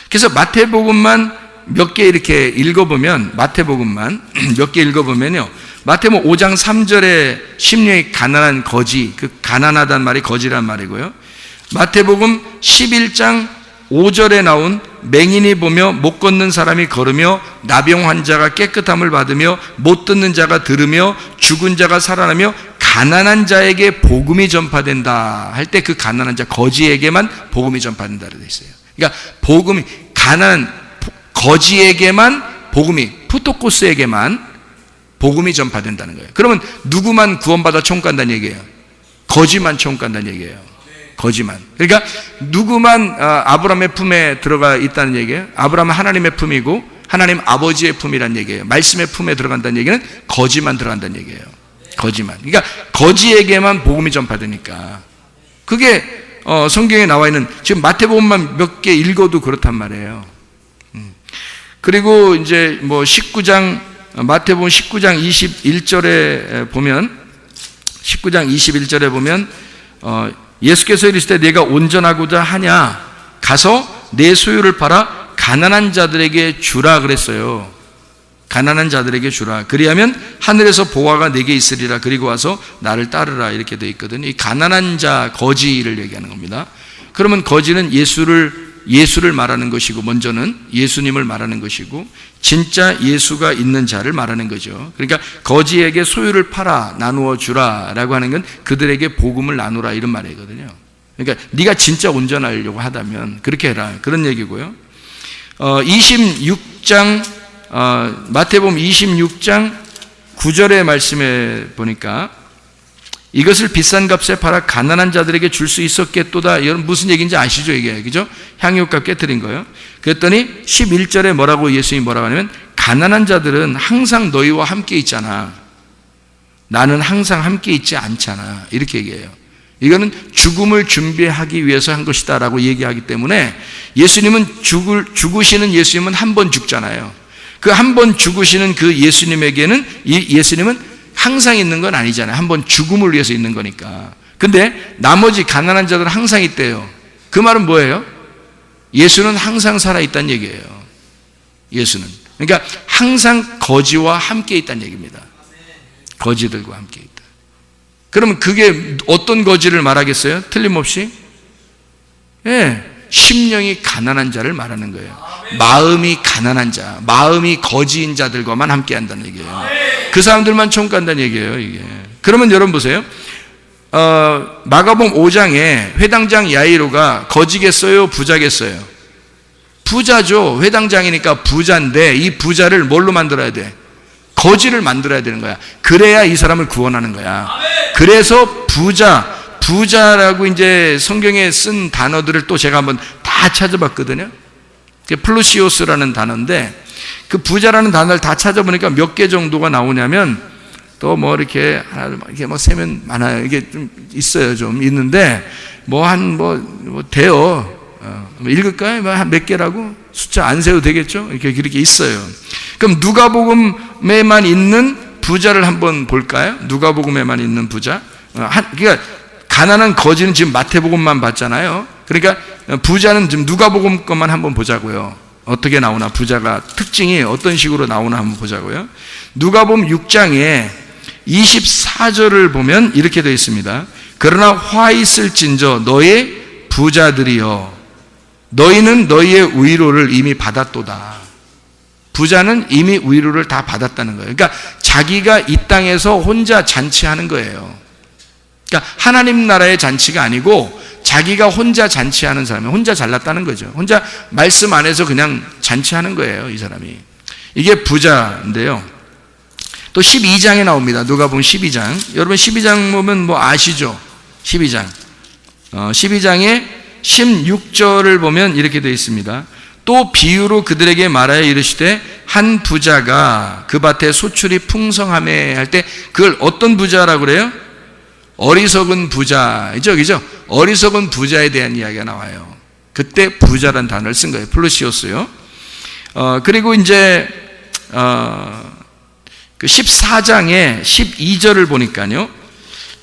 그래서 마태복음만 몇 개 이렇게 읽어보면, 마태복음만 몇 개 읽어보면요, 마태복음 5장 3절에 심령이 가난한 거지, 그 가난하다는 말이 거지란 말이고요. 마태복음 11장 5절에 나온 맹인이 보며 못 걷는 사람이 걸으며 나병 환자가 깨끗함을 받으며 못 듣는 자가 들으며 죽은 자가 살아나며 가난한 자에게 복음이 전파된다 할 때, 그 가난한 자 거지에게만 복음이 전파된다고 되어 있어요. 그러니까 복음이 가난한 거지에게만 복음이, 푸토코스에게만 복음이 전파된다는 거예요. 그러면 누구만 구원받아 천국 간다는 얘기예요? 거지만 천국 간다는 얘기예요. 거지만. 그러니까 누구만 아브라함의 품에 들어가 있다는 얘기예요? 아브라함은 하나님의 품이고 하나님 아버지의 품이란 얘기예요. 말씀의 품에 들어간다는 얘기는 거지만 들어간다는 얘기예요. 거지만. 그러니까 거지에게만 복음이 전파되니까. 그게 성경에 나와 있는, 지금 마태복음만 몇 개 읽어도 그렇단 말이에요. 그리고 이제 뭐 19장, 마태복음 19장 21절에 보면, 19장 21절에 보면 예수께서 이르시되 내가 온전하고자 하냐, 가서 내 소유를 팔아 가난한 자들에게 주라 그랬어요. 가난한 자들에게 주라. 그리하면 하늘에서 보화가 내게 있으리라. 그리고 와서 나를 따르라. 이렇게 되어 있거든요. 이 가난한 자, 거지를 얘기하는 겁니다. 그러면 거지는 예수를 말하는 것이고, 먼저는 예수님을 말하는 것이고, 진짜 예수가 있는 자를 말하는 거죠. 그러니까 거지에게 소유를 팔아 나누어 주라라고 하는 건 그들에게 복음을 나누라, 이런 말이거든요. 그러니까 네가 진짜 온전하려고 하다면 그렇게 해라, 그런 얘기고요. 26장 마태복음 26장 9절의 말씀에 보니까 이것을 비싼 값에 팔아 가난한 자들에게 줄 수 있었겠도다. 이건 무슨 얘기인지 아시죠? 이게, 그죠? 향유값 깨뜨린 거예요. 그랬더니 11절에 뭐라고, 예수님이 뭐라고 하냐면, 가난한 자들은 항상 너희와 함께 있잖아. 나는 항상 함께 있지 않잖아. 이렇게 얘기해요. 이거는 죽음을 준비하기 위해서 한 것이다 라고 얘기하기 때문에, 예수님은 죽으시는 예수님은 한 번 죽잖아요. 그 한 번 죽으시는 그 예수님에게는, 예수님은 항상 있는 건 아니잖아요. 한번 죽음을 위해서 있는 거니까. 근데 나머지 가난한 자들은 항상 있대요. 그 말은 뭐예요? 예수는 항상 살아있다는 얘기예요. 예수는. 그러니까 항상 거지와 함께 있다는 얘기입니다. 거지들과 함께 있다. 그러면 그게 어떤 거지를 말하겠어요? 틀림없이? 예, 심령이 가난한 자를 말하는 거예요. 마음이 가난한 자, 마음이 거지인 자들과만 함께 한다는 얘기예요. 그 사람들만 천국 간다는 얘기예요, 이게. 그러면 여러분 보세요. 마가복음 5장에 회당장 야이로가 거지겠어요, 부자겠어요? 부자죠. 회당장이니까 부자인데, 이 부자를 뭘로 만들어야 돼? 거지를 만들어야 되는 거야. 그래야 이 사람을 구원하는 거야. 그래서 부자라고 이제 성경에 쓴 단어들을 또 제가 한번 다 찾아봤거든요. 플루시오스라는 단어인데, 그 부자라는 단어를 다 찾아보니까 몇 개 정도가 나오냐면, 또 뭐 이렇게 하나 이렇게 뭐 세면 많아요. 이게 좀 있어요, 좀 있는데 뭐 돼요. 읽을까요? 뭐 한 몇 개라고 숫자 안 세도 되겠죠? 이렇게 있어요. 그럼 누가복음에만 있는 부자를 한번 볼까요? 누가복음에만 있는 부자. 그러니까 가난한 거지는 지금 마태복음만 봤잖아요. 그러니까 부자는 지금 누가복음 것만 한번 보자고요. 어떻게 나오나, 부자가 특징이 어떤 식으로 나오나 한번 보자고요. 누가복음 6장에 24절을 보면 이렇게 되어 있습니다. 그러나 화 있을진저 너의 부자들이여, 너희는 너희의 위로를 이미 받았도다. 부자는 이미 위로를 다 받았다는 거예요. 그러니까 자기가 이 땅에서 혼자 잔치하는 거예요. 그러니까 하나님 나라의 잔치가 아니고 자기가 혼자 잔치하는 사람이 혼자 잘났다는 거죠. 혼자 말씀 안에서 그냥 잔치하는 거예요, 이 사람이. 이게 부자인데요. 또 12장에 나옵니다. 누가복음 12장. 여러분 12장 보면 뭐 아시죠? 12장. 12장에 16절을 보면 이렇게 되어 있습니다. 또 비유로 그들에게 말하여 이르시되 한 부자가 그 밭에 소출이 풍성하매 할 때 그걸 어떤 부자라고 그래요? 어리석은 부자이죠, 그죠? 어리석은 부자에 대한 이야기가 나와요. 그때 부자란 단어를 쓴 거예요. 플루시오스요. 그리고 이제 그 14장의 12절을 보니까요.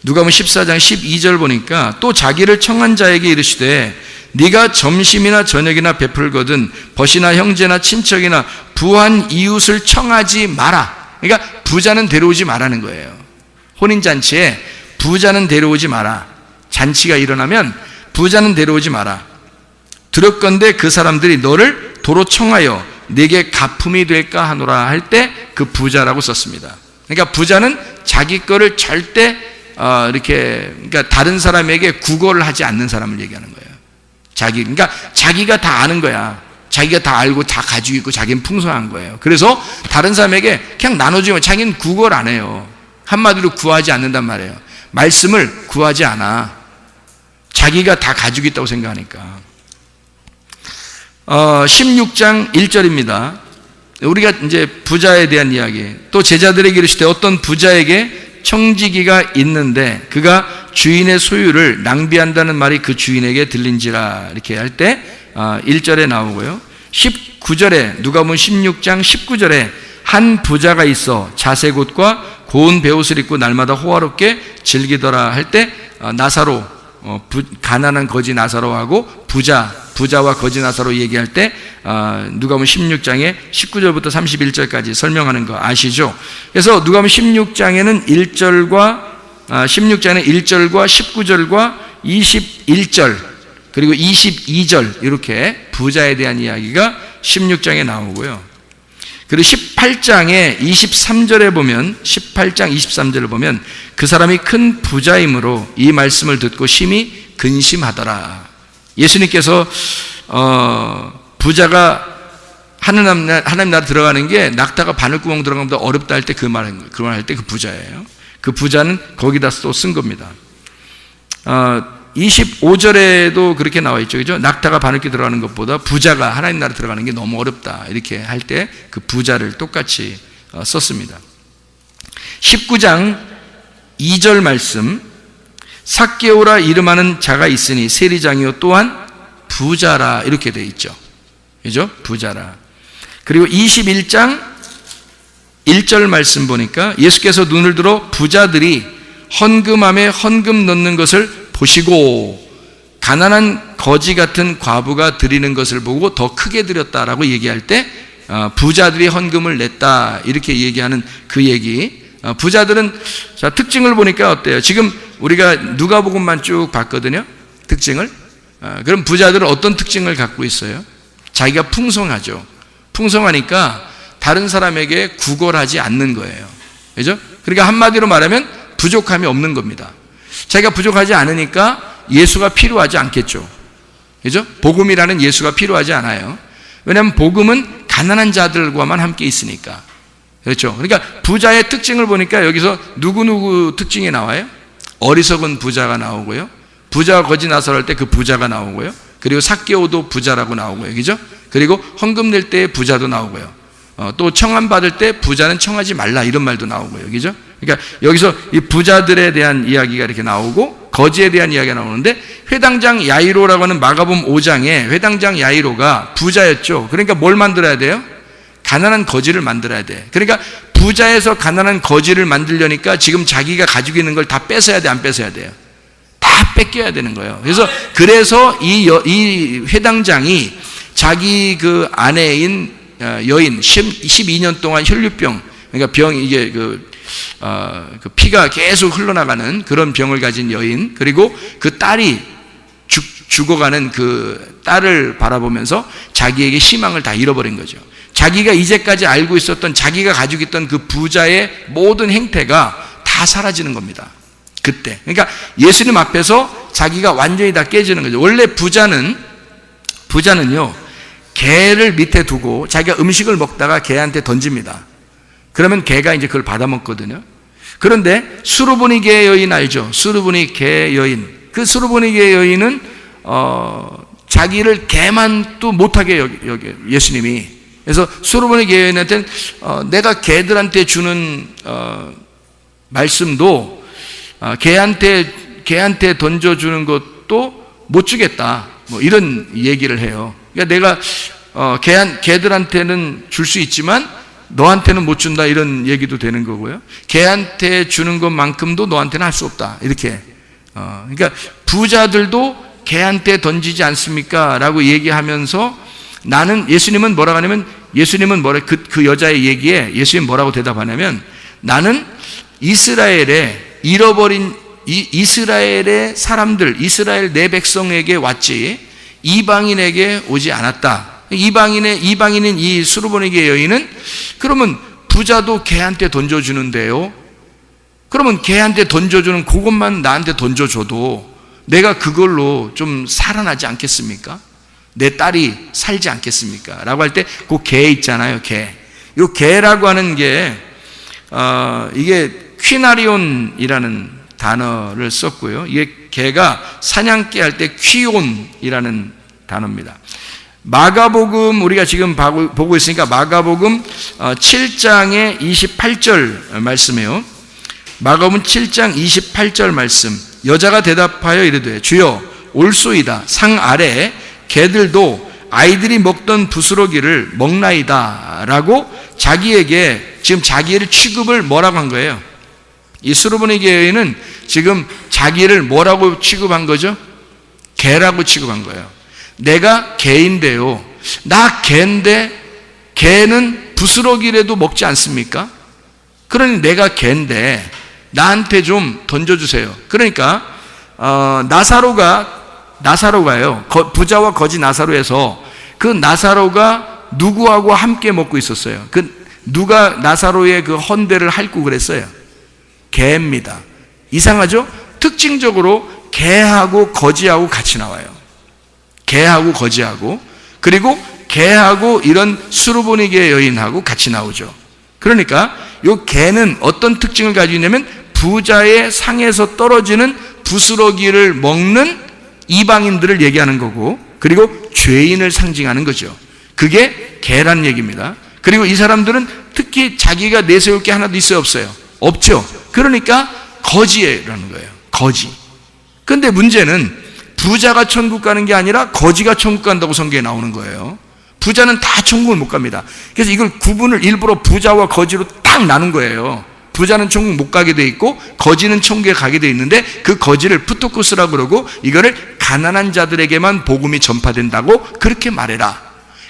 누가복음 14장 12절 보니까 또 자기를 청한 자에게 이르시되 네가 점심이나 저녁이나 베풀거든 벗이나 형제나 친척이나 부한 이웃을 청하지 마라. 그러니까 부자는 데려오지 말라는 거예요. 혼인잔치에 부자는 데려오지 마라. 잔치가 일어나면 부자는 데려오지 마라. 들었건대 그 사람들이 너를 도로 청하여 내게 가품이 될까 하노라 할 때 그 부자라고 썼습니다. 그러니까 부자는 자기 거를 절대 그러니까 다른 사람에게 구걸을 하지 않는 사람을 얘기하는 거예요. 그러니까 자기가 다 아는 거야. 자기가 다 알고 다 가지고 있고 자기는 풍성한 거예요. 그래서 다른 사람에게 그냥 나눠주면 자기는 구걸 안 해요. 한마디로 구하지 않는단 말이에요. 말씀을 구하지 않아. 자기가 다 가지고 있다고 생각하니까. 16장 1절입니다. 우리가 이제 부자에 대한 이야기. 또 제자들에게 이르시되 어떤 부자에게 청지기가 있는데 그가 주인의 소유를 낭비한다는 말이 그 주인에게 들린지라 이렇게 할 때 1절에 나오고요. 19절에 누가복음 16장 19절에 한 부자가 있어 자색옷과 고운 베옷을 입고 날마다 호화롭게 즐기더라 할 때 나사로 가난한 거지 나사로하고 부자와 거지 나사로 얘기할 때 누가복음 16장에 19절부터 31절까지 설명하는 거 아시죠? 그래서 누가복음 16장에는 1절과 19절과 21절 그리고 22절 이렇게 부자에 대한 이야기가 16장에 나오고요. 그리고 18장에 23절에 보면 18장 23절을 보면 그 사람이 큰 부자이므로 이 말씀을 듣고 심히 근심하더라. 예수님께서 부자가 하나님 나라 들어가는 게 낙타가 바늘구멍 들어가는 것보다 어렵다 할 때 그 말 할 때 그 부자예요. 그 부자는 거기다 또 쓴 겁니다. 25절에도 그렇게 나와 있죠. 그죠? 낙타가 바늘귀 들어가는 것보다 부자가 하나님 나라 들어가는 게 너무 어렵다. 이렇게 할 때 그 부자를 똑같이 썼습니다. 19장 2절 말씀 삭개오라 이름하는 자가 있으니 세리장이요 또한 부자라 이렇게 되어 있죠. 그죠? 부자라. 그리고 21장 1절 말씀 보니까 예수께서 눈을 들어 부자들이 헌금함에 헌금 넣는 것을 보시고 가난한 거지 같은 과부가 드리는 것을 보고 더 크게 드렸다라고 얘기할 때 부자들이 헌금을 냈다 이렇게 얘기하는 그 얘기. 부자들은 자 특징을 보니까 어때요? 지금 우리가 누가복음만 쭉 봤거든요. 특징을. 그럼 부자들은 어떤 특징을 갖고 있어요? 자기가 풍성하죠. 풍성하니까 다른 사람에게 구걸하지 않는 거예요. 그죠? 그러니까 한마디로 말하면 부족함이 없는 겁니다. 자기가 부족하지 않으니까 예수가 필요하지 않겠죠. 그죠? 복음이라는 예수가 필요하지 않아요. 왜냐하면 복음은 가난한 자들과만 함께 있으니까. 그렇죠? 그러니까 부자의 특징을 보니까 여기서 누구누구 특징이 나와요? 어리석은 부자가 나오고요. 부자가 거지 나서 할 때 그 부자가 나오고요. 그리고 삭개오도 부자라고 나오고요. 그죠? 그리고 헌금 낼 때 부자도 나오고요. 또 청함 받을 때 부자는 청하지 말라 이런 말도 나오고요. 그죠? 그러니까 여기서 이 부자들에 대한 이야기가 이렇게 나오고 거지에 대한 이야기가 나오는데 회당장 야이로라고 하는 마가복음 5장에 회당장 야이로가 부자였죠. 그러니까 뭘 만들어야 돼요? 가난한 거지를 만들어야 돼. 그러니까 부자에서 가난한 거지를 만들려니까 지금 자기가 가지고 있는 걸 다 뺏어야 돼, 안 뺏어야 돼요? 다 뺏겨야 되는 거예요. 그래서 이 회당장이 자기 그 아내인 여인 12년 동안 혈류병, 그러니까 이게 그 피가 계속 흘러나가는 그런 병을 가진 여인, 그리고 그 딸이 죽어가는 그 딸을 바라보면서 자기에게 희망을 다 잃어버린 거죠. 자기가 이제까지 알고 있었던 자기가 가지고 있던 그 부자의 모든 행태가 다 사라지는 겁니다. 그때. 그러니까 예수님 앞에서 자기가 완전히 다 깨지는 거죠. 원래 부자는요, 개를 밑에 두고 자기가 음식을 먹다가 개한테 던집니다. 그러면 개가 이제 그걸 받아먹거든요. 그런데 수르보니게 여인 알죠? 수르보니게 여인. 그 수르보니게 여인은 자기를 개만 또 못하게 여겨 예수님이. 그래서 솔로몬의 개인한테는 내가 개들한테 주는 말씀도 개한테 던져주는 것도 못 주겠다, 뭐 이런 얘기를 해요. 그러니까 내가 개들한테는 줄 수 있지만 너한테는 못 준다, 이런 얘기도 되는 거고요. 개한테 주는 것만큼도 너한테는 할 수 없다, 이렇게. 그러니까 부자들도 개한테 던지지 않습니까? 라고 얘기하면서 예수님은 뭐라고 하냐면, 그 여자의 얘기에 예수님은 뭐라고 대답하냐면, 나는 이스라엘의 사람들, 이스라엘 내 백성에게 왔지 이방인에게 오지 않았다. 이방인인 이 수르보니게 여인은 그러면 부자도 개한테 던져주는데요, 그러면 개한테 던져주는 그것만 나한테 던져줘도 내가 그걸로 좀 살아나지 않겠습니까? 내 딸이 살지 않겠습니까? 라고 할 때 그 개 있잖아요, 개. 이 개라고 하는 게 이게 퀴나리온이라는 단어를 썼고요. 이게 개가 사냥개 할 때 퀴온이라는 단어입니다. 마가복음, 우리가 지금 보고 있으니까 마가복음 7장의 28절 말씀이에요. 마가복음 7장 28절 말씀. 여자가 대답하여 이르되 주여 올소이다. 상 아래 개들도 아이들이 먹던 부스러기를 먹나이다 라고 자기에게 지금 자기를 취급을 뭐라고 한 거예요? 이 수르보니게 여인은 지금 자기를 뭐라고 취급한 거죠? 개라고 취급한 거예요. 내가 개인데요, 나 개인데 개는 부스러기라도 먹지 않습니까? 그러니 내가 개인데 나한테 좀 던져주세요. 그러니까 나사로가요, 부자와 거지 나사로에서 그 나사로가 누구하고 함께 먹고 있었어요? 누가 나사로의 그 헌대를 핥고 그랬어요? 개입니다. 이상하죠? 특징적으로 개하고 거지하고 같이 나와요. 개하고 거지하고, 그리고 개하고 이런 수르보니게 여인하고 같이 나오죠. 그러니까 이 개는 어떤 특징을 가지고 있냐면 부자의 상에서 떨어지는 부스러기를 먹는 이방인들을 얘기하는 거고, 그리고 죄인을 상징하는 거죠. 그게 개란 얘기입니다. 그리고 이 사람들은 특히 자기가 내세울 게 하나도 있어요, 없어요? 없죠. 그러니까 거지라는 거예요. 거지. 그런데 문제는 부자가 천국 가는 게 아니라 거지가 천국 간다고 성경에 나오는 거예요. 부자는 다 천국을 못 갑니다. 그래서 이걸 구분을 일부러 부자와 거지로 딱 나눈 거예요. 부자는 천국 못 가게 돼 있고 거지는 천국에 가게 돼 있는데, 그 거지를 푸토쿠스라고 그러고 이거를 가난한 자들에게만 복음이 전파된다고 그렇게 말해라.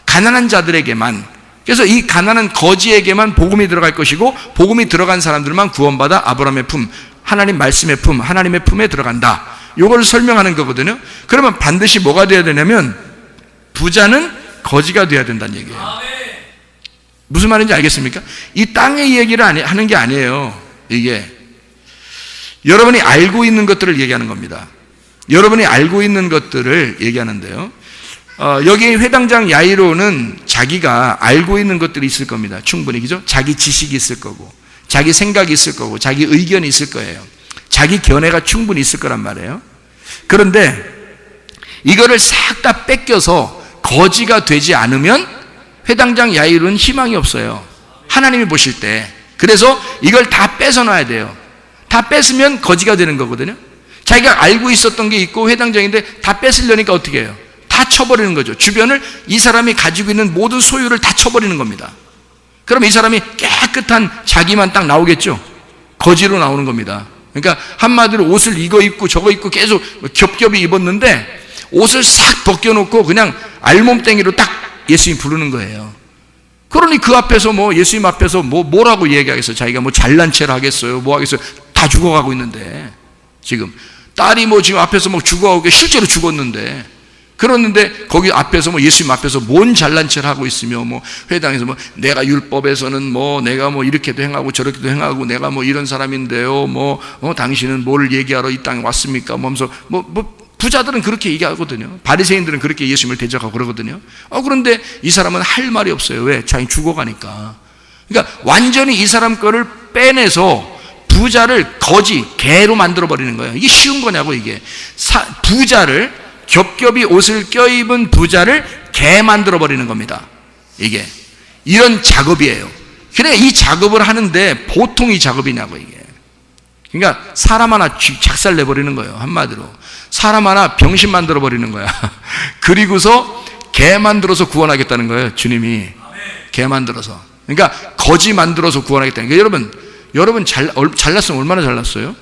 가난한 자들에게만. 그래서 이 가난한 거지에게만 복음이 들어갈 것이고, 복음이 들어간 사람들만 구원받아 아브라함의 품, 하나님 말씀의 품, 하나님의 품에 들어간다. 이걸 설명하는 거거든요. 그러면 반드시 뭐가 돼야 되냐면 부자는 거지가 돼야 된다는 얘기예요. 무슨 말인지 알겠습니까? 이 땅의 얘기를 하는 게 아니에요. 이게 여러분이 알고 있는 것들을 얘기하는 겁니다. 여러분이 알고 있는 것들을 얘기하는데요, 여기 회당장 야이로는 자기가 알고 있는 것들이 있을 겁니다. 충분히, 그죠? 자기 지식이 있을 거고, 자기 생각이 있을 거고, 자기 의견이 있을 거예요. 자기 견해가 충분히 있을 거란 말이에요. 그런데 이거를 싹 다 뺏겨서 거지가 되지 않으면 회당장 야이로는 희망이 없어요, 하나님이 보실 때. 그래서 이걸 다 뺏어놔야 돼요. 다 뺏으면 거지가 되는 거거든요. 자기가 알고 있었던 게 있고 회당장인데 다 뺏으려니까 어떻게 해요? 다 쳐버리는 거죠. 주변을, 이 사람이 가지고 있는 모든 소유를 다 쳐버리는 겁니다. 그럼 이 사람이 깨끗한 자기만 딱 나오겠죠? 거지로 나오는 겁니다. 그러니까 한마디로 옷을 이거 입고 저거 입고 계속 겹겹이 입었는데 옷을 싹 벗겨놓고 그냥 알몸땡이로 딱 예수님 부르는 거예요. 그러니 그 앞에서 예수님 앞에서 뭐라고 얘기하겠어요? 자기가 잘난 체를 하겠어요? 뭐 하겠어요? 다 죽어가고 있는데, 지금 딸이 지금 앞에서 죽어가고 실제로 죽었는데, 그러는데 거기 앞에서 예수님 앞에서 뭔 잘난 체를 하고 있으며 회당에서 내가 율법에서는 내가 이렇게도 행하고 저렇게도 행하고 내가 이런 사람인데요, 당신은 뭘 얘기하러 이 땅에 왔습니까? 하면서 부자들은 그렇게 얘기하거든요. 바리새인들은 그렇게 예수님을 대적하고 그러거든요. 그런데 이 사람은 할 말이 없어요. 왜? 자기 죽어가니까. 그러니까 완전히 이 사람 거를 빼내서 부자를 거지, 개로 만들어 버리는 거예요. 이게 쉬운 거냐고. 이게 부자를 겹겹이 옷을 껴입은 부자를 개 만들어 버리는 겁니다. 이게 이런 작업이에요. 그러니까 이 작업을 하는데 보통 이 작업이냐고 이게. 그러니까 사람 하나 작살 내버리는 거예요. 한마디로 사람 하나 병신 만들어 버리는 거야. 그리고서 개 만들어서 구원하겠다는 거예요. 주님이 개 만들어서. 그러니까 거지 만들어서 구원하겠다는 거예요. 여러분 잘났으면 얼마나 잘났어요?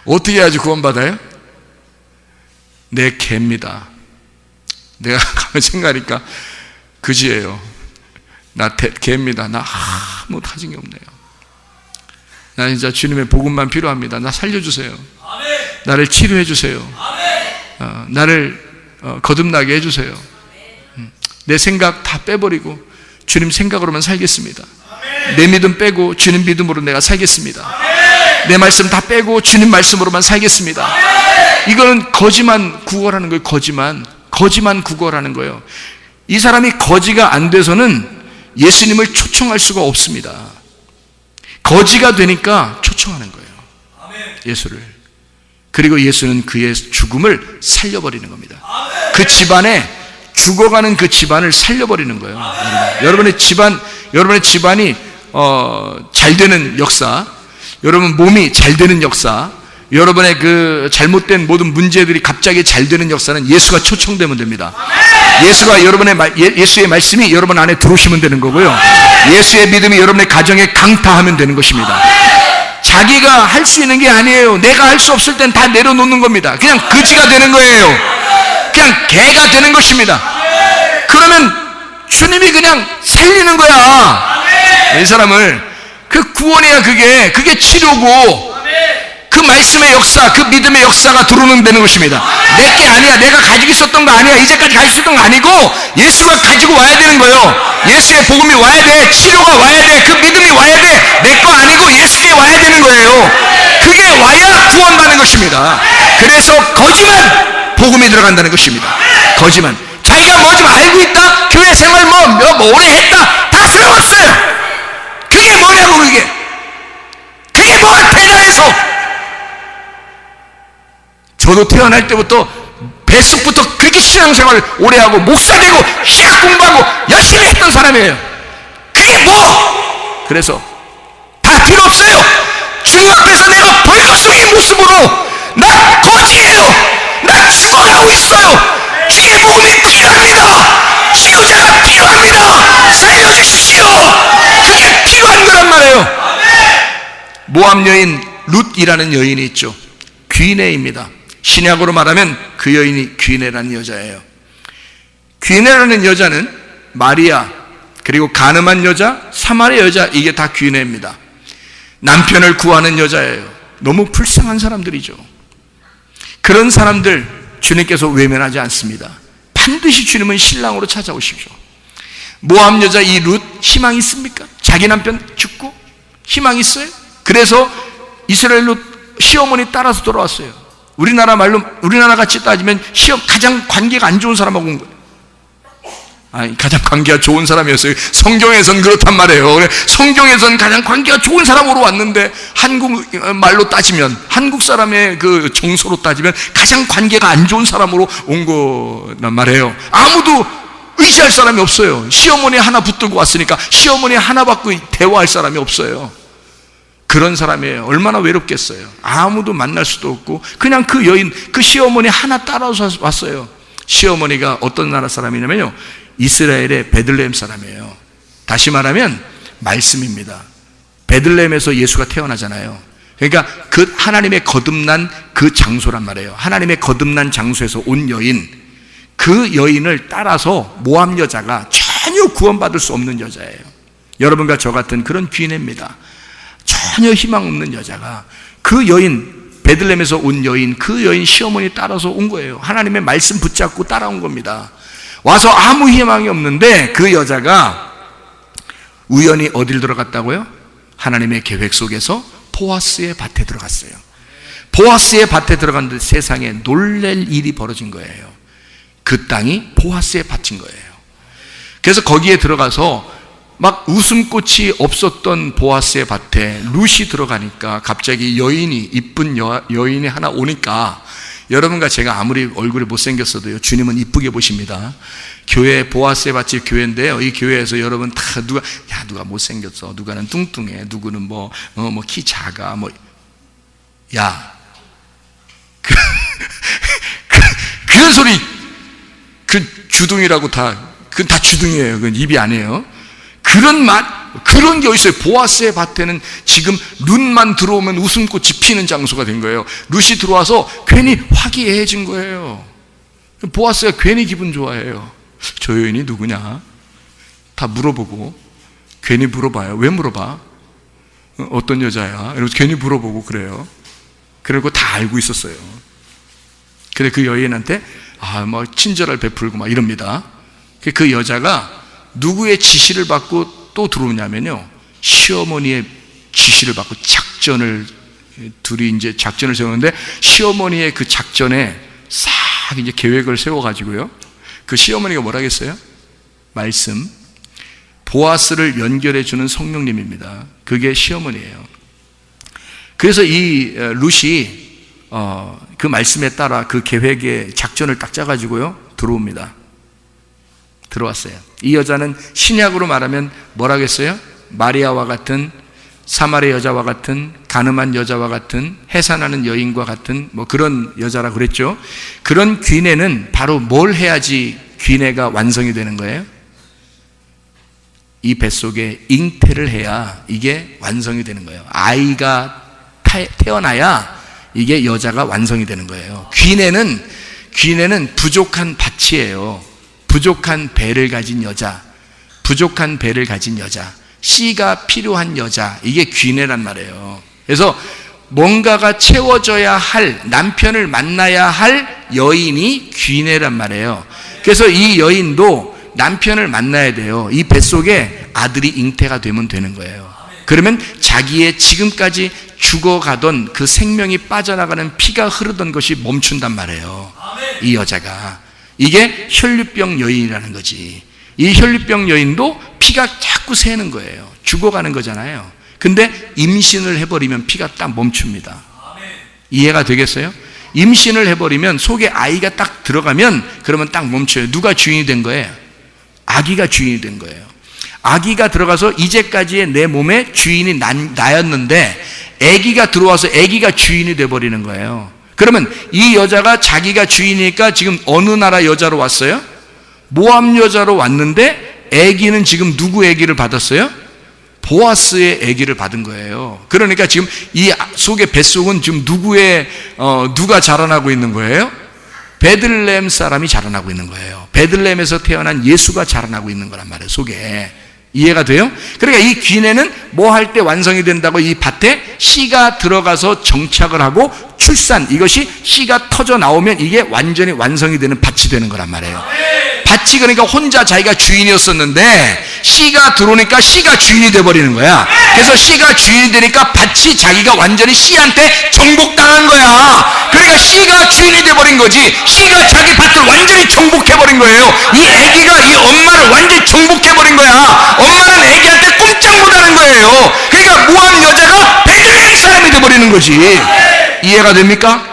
어떻게 해야지 구원받아요? 내 개입니다. 내가 가면 생각하니까 그지예요. 나 개입니다. 나 아무 가진 게 없네요. 나 진짜 주님의 복음만 필요합니다. 나 살려주세요. 나를 치료해 주세요. 나를 거듭나게 해주세요. 내 생각 다 빼버리고 주님 생각으로만 살겠습니다. 내 믿음 빼고 주님 믿음으로 내가 살겠습니다. 내 말씀 다 빼고 주님 말씀으로만 살겠습니다. 이거는 거지만 구걸하는 거예요. 거지만 구걸하는 거예요. 이 사람이 거지가 안 돼서는 예수님을 초청할 수가 없습니다. 거지가 되니까 초청하는 거예요. 예수를. 그리고 예수는 그의 죽음을 살려버리는 겁니다. 그 집안에 죽어가는 그 집안을 살려버리는 거예요. 여러분의 집안이 잘 되는 역사, 여러분 몸이 잘 되는 역사, 여러분의 그 잘못된 모든 문제들이 갑자기 잘 되는 역사는 예수가 초청되면 됩니다. 예수가 예수의 말씀이 여러분 안에 들어오시면 되는 거고요. 예수의 믿음이 여러분의 가정에 강타하면 되는 것입니다. 자기가 할 수 있는 게 아니에요. 내가 할 수 없을 땐 다 내려놓는 겁니다. 그냥 거지가 되는 거예요. 그냥 개가 되는 것입니다. 그러면 주님이 그냥 살리는 거야. 이 사람을. 그 구원이야. 그게 치료고, 그 말씀의 역사, 그 믿음의 역사가 들어오는 되는 것입니다. 내게 아니야. 내가 가지고 있었던 거 아니야. 이제까지 가지고 있었던 거 아니고 예수가 가지고 와야 되는 거예요. 예수의 복음이 와야 돼. 치료가 와야 돼. 그 믿음이 와야 돼. 내 거 아니고 예수께 와야 되는 거예요. 그게 와야 구원받는 것입니다. 그래서 거지만 복음이 들어간다는 것입니다. 거지만 자기가 뭐 좀 알고 있다, 교회 생활 뭐 오래 했다, 다 소용없어요. 그게 뭐냐고. 그게 뭐가 대단해서. 저도 태어날 때부터 뱃속부터 그렇게 신앙생활을 오래 하고 목사 되고 신학 공부하고 열심히 했던 사람이에요. 그게 뭐? 그래서 다 필요 없어요. 주님 앞에서 내가 벌거숭이 모습으로 나 거지예요. 나 죽어가고 있어요. 주의 복음이 필요합니다. 치유자가 필요합니다. 살려주십시오. 그게 필요한 거란 말이에요. 모압 여인 룻이라는 여인이 있죠. 귀내입니다. 신약으로 말하면 그 여인이 귀내라는 여자예요. 귀내라는 여자는 마리아, 그리고 가늠한 여자, 사마리아 여자, 이게 다 귀내입니다. 남편을 구하는 여자예요. 너무 불쌍한 사람들이죠. 그런 사람들 주님께서 외면하지 않습니다. 반드시 주님은 신랑으로 찾아오십시오. 모압 여자 이 룻 희망이 있습니까? 자기 남편 죽고 희망이 있어요? 그래서 이스라엘로 시어머니 따라서 돌아왔어요. 우리나라 말로, 우리나라 같이 따지면 가장 관계가 안 좋은 사람하고 온 거예요. 아니, 가장 관계가 좋은 사람이었어요. 성경에선 그렇단 말이에요. 성경에선 가장 관계가 좋은 사람으로 왔는데, 한국 말로 따지면, 한국 사람의 그 정서로 따지면 가장 관계가 안 좋은 사람으로 온 거란 말이에요. 아무도 의지할 사람이 없어요. 시어머니 하나 붙들고 왔으니까 시어머니 하나 받고 대화할 사람이 없어요. 그런 사람이에요. 얼마나 외롭겠어요. 아무도 만날 수도 없고 그냥 그 여인, 그 시어머니 하나 따라서 왔어요. 시어머니가 어떤 나라 사람이냐면요, 이스라엘의 베들레헴 사람이에요. 다시 말하면 말씀입니다. 베들레헴에서 예수가 태어나잖아요. 그러니까 그 하나님의 거듭난 그 장소란 말이에요. 하나님의 거듭난 장소에서 온 여인, 그 여인을 따라서 모압 여자가 전혀 구원받을 수 없는 여자예요. 여러분과 저 같은 그런 귀인입니다. 전혀 희망 없는 여자가 그 여인, 베들레헴에서 온 여인, 그 여인 시어머니 따라서 온 거예요. 하나님의 말씀 붙잡고 따라온 겁니다. 와서 아무 희망이 없는데 그 여자가 우연히 어딜 들어갔다고요? 하나님의 계획 속에서 보아스의 밭에 들어갔어요. 보아스의 밭에 들어갔는데 세상에 놀랄 일이 벌어진 거예요. 그 땅이 보아스의 밭인 거예요. 그래서 거기에 들어가서 막 웃음꽃이 없었던 보아스의 밭에 룻이 들어가니까 갑자기 여인이, 이쁜 여인이 하나 오니까 여러분과 제가 아무리 얼굴이 못생겼어도요, 주님은 이쁘게 보십니다. 교회, 보아스의 밭이 교회인데요, 이 교회에서 여러분 다 누가 못생겼어, 누가는 뚱뚱해, 누구는 키 작아, 그런 소리, 그 주둥이라고 그건 다 주둥이에요. 그건 입이 아니에요. 그런 게 어딨어요. 보아스의 밭에는 지금 룻만 들어오면 웃음꽃이 피는 장소가 된 거예요. 룻이 들어와서 괜히 화기애애해진 거예요. 보아스가 괜히 기분 좋아해요. 저 여인이 누구냐? 다 물어보고, 괜히 물어봐요. 왜 물어봐? 어떤 여자야? 이러면서 괜히 물어보고 그래요. 그리고 다 알고 있었어요. 근데 그 여인한테 친절을 베풀고 막 이럽니다. 그 여자가 누구의 지시를 받고 또 들어오냐면요, 시어머니의 지시를 받고 둘이 이제 작전을 세우는데, 시어머니의 그 작전에 싹 이제 계획을 세워가지고요, 그 시어머니가 뭐라 했어요? 말씀, 보아스를 연결해주는 성령님입니다. 그게 시어머니예요. 그래서 이 룻이 그 말씀에 따라 그 계획의 작전을 딱 짜가지고요, 들어왔어요. 이 여자는 신약으로 말하면 뭐라겠어요? 마리아와 같은, 사마리 여자와 같은, 가늠한 여자와 같은, 해산하는 여인과 같은 그런 여자라고 그랬죠. 그런 귀내는 바로 뭘 해야지 귀내가 완성이 되는 거예요? 이 뱃속에 잉태를 해야 이게 완성이 되는 거예요. 아이가 태어나야 이게 여자가 완성이 되는 거예요. 귀내는 부족한 밭이에요. 부족한 배를 가진 여자, 씨가 필요한 여자, 이게 귀내란 말이에요. 그래서 뭔가가 채워져야 할, 남편을 만나야 할 여인이 귀내란 말이에요. 그래서 이 여인도 남편을 만나야 돼요. 이 뱃속에 아들이 잉태가 되면 되는 거예요. 그러면 자기의 지금까지 죽어가던 그 생명이 빠져나가는 피가 흐르던 것이 멈춘단 말이에요. 이 여자가. 이게 혈류병 여인이라는 거지. 이 혈류병 여인도 피가 자꾸 새는 거예요. 죽어가는 거잖아요. 근데 임신을 해버리면 피가 딱 멈춥니다. 이해가 되겠어요? 임신을 해버리면 속에 아이가 딱 들어가면 그러면 딱 멈춰요. 누가 주인이 된 거예요? 아기가 주인이 된 거예요. 아기가 들어가서 이제까지의 내 몸에 주인이 나였는데 아기가 들어와서 아기가 주인이 돼버리는 거예요. 그러면 이 여자가 자기가 주인이니까 지금 어느 나라 여자로 왔어요? 모압 여자로 왔는데 아기는 지금 누구 아기를 받았어요? 보아스의 아기를 받은 거예요. 그러니까 지금 이 속의 뱃속은 지금 누가 자라나고 있는 거예요? 베들레헴 사람이 자라나고 있는 거예요. 베들레헴에서 태어난 예수가 자라나고 있는 거란 말이에요, 속에. 이해가 돼요? 그러니까 이 귀내는 뭐 할 때 완성이 된다고? 이 밭에 씨가 들어가서 정착을 하고 출산, 이것이 씨가 터져 나오면 이게 완전히 완성이 되는 밭이 되는 거란 말이에요. 밭이 그러니까 혼자 자기가 주인이었었는데 씨가 들어오니까 씨가 주인이 돼버리는 거야. 그래서 씨가 주인이 되니까 밭이 자기가 완전히 씨한테 정복당한 거야. 그러니까 씨가 주인이 돼버린 거지. 씨가 자기 밭을 완전히 정복해버린 거예요. 이 아기가 이 엄마를 완전히 정복해버린 거야. 엄마는 아기한테 꼼짝 못하는 거예요. 그러니까 모압 여자가 베들레헴 사람이 돼버리는 거지. 이해가 됩니까?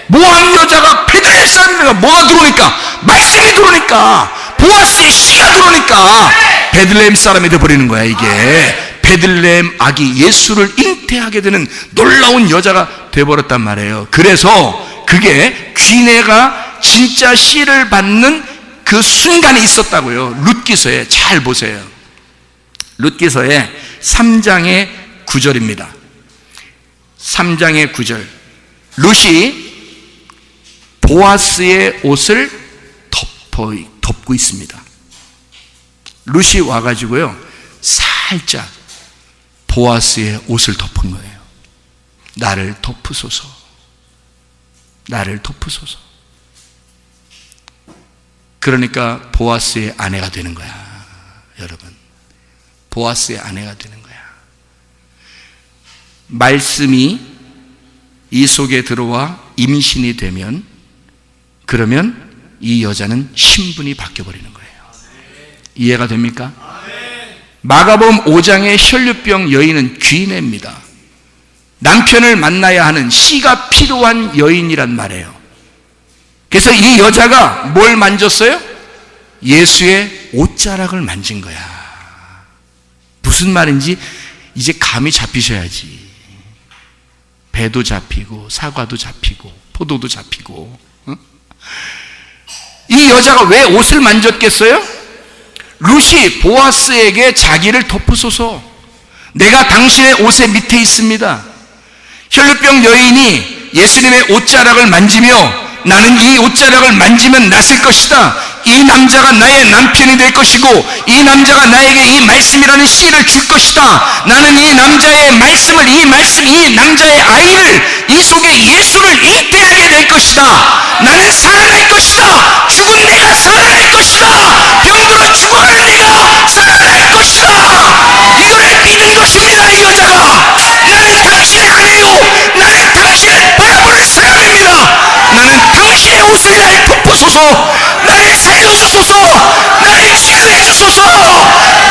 모압 여자가 베들레헴 사람이니까 뭐가 들어오니까? 말씀이 들어오니까, 보아스의 씨가 들어오니까 베들레헴 사람이 돼버리는 거야. 이게 베들레헴 아기 예수를 잉태하게 되는 놀라운 여자가 돼버렸단 말이에요. 그래서 그게 귀내가 진짜 씨를 받는 그 순간이 있었다고요. 룻기서에 잘 보세요. 룻기서의 3장의 9절입니다. 3장의 9절. 룻이 보아스의 옷을 덮고 있습니다. 룻이 와가지고요, 살짝 보아스의 옷을 덮은 거예요. 나를 덮으소서, 나를 덮으소서. 그러니까 보아스의 아내가 되는 거야. 여러분, 보아스의 아내가 되는 거야. 말씀이 이 속에 들어와 임신이 되면, 그러면 이 여자는 신분이 바뀌어버리는 거예요. 이해가 됩니까? 마가복음 5장의 혈류병 여인은 귀내입니다. 남편을 만나야 하는 씨가 필요한 여인이란 말이에요. 그래서 이 여자가 뭘 만졌어요? 예수의 옷자락을 만진 거야. 무슨 말인지 이제 감이 잡히셔야지. 배도 잡히고 사과도 잡히고 포도도 잡히고. 이 여자가 왜 옷을 만졌겠어요? 룻이 보아스에게 자기를 덮으소서, 내가 당신의 옷의 밑에 있습니다. 혈루병 여인이 예수님의 옷자락을 만지며 나는 이 옷자락을 만지면 낫을 것이다, 이 남자가 나의 남편이 될 것이고 이 남자가 나에게 이 말씀이라는 씨를 줄 것이다, 나는 이 남자의 말씀을, 이 남자의 아이를, 이 속에 예수를 잉태하게 될 것이다, 나는 살아날 것이다, 죽은 내가 살아날 것이다, 병들어 죽어갈 내가 살아날 것이다, 이거를 믿는 것입니다. 이 여자가 나는 당신의 아내요, 나는 당신을 바라볼 사람입니다, 나는 당신의 옷을 날 덮어소서, 나를 살려주소서, 나를 치료해 주소서.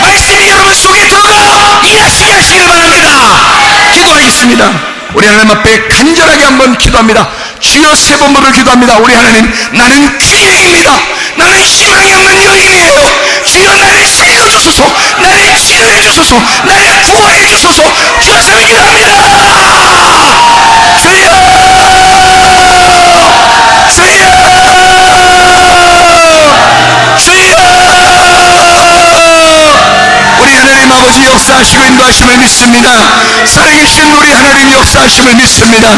말씀이 여러분 속에 들어가 일하시게 하시길 바랍니다. 기도하겠습니다. 우리 하나님 앞에 간절하게 한번 기도합니다. 주여, 세 번으로 기도합니다. 우리 하나님, 나는 귀인입니다. 나는 희망이 없는 여인이에요. 주여, 나를 살려주소서, 나를 치료해 주소서, 나를 구원해 주소서. 주여, 세 번 기도합니다. 주여, 우리 하나님 아버지 역사하시고 인도하심을 믿습니다. 살아계신 우리 하나님 역사하심을 믿습니다.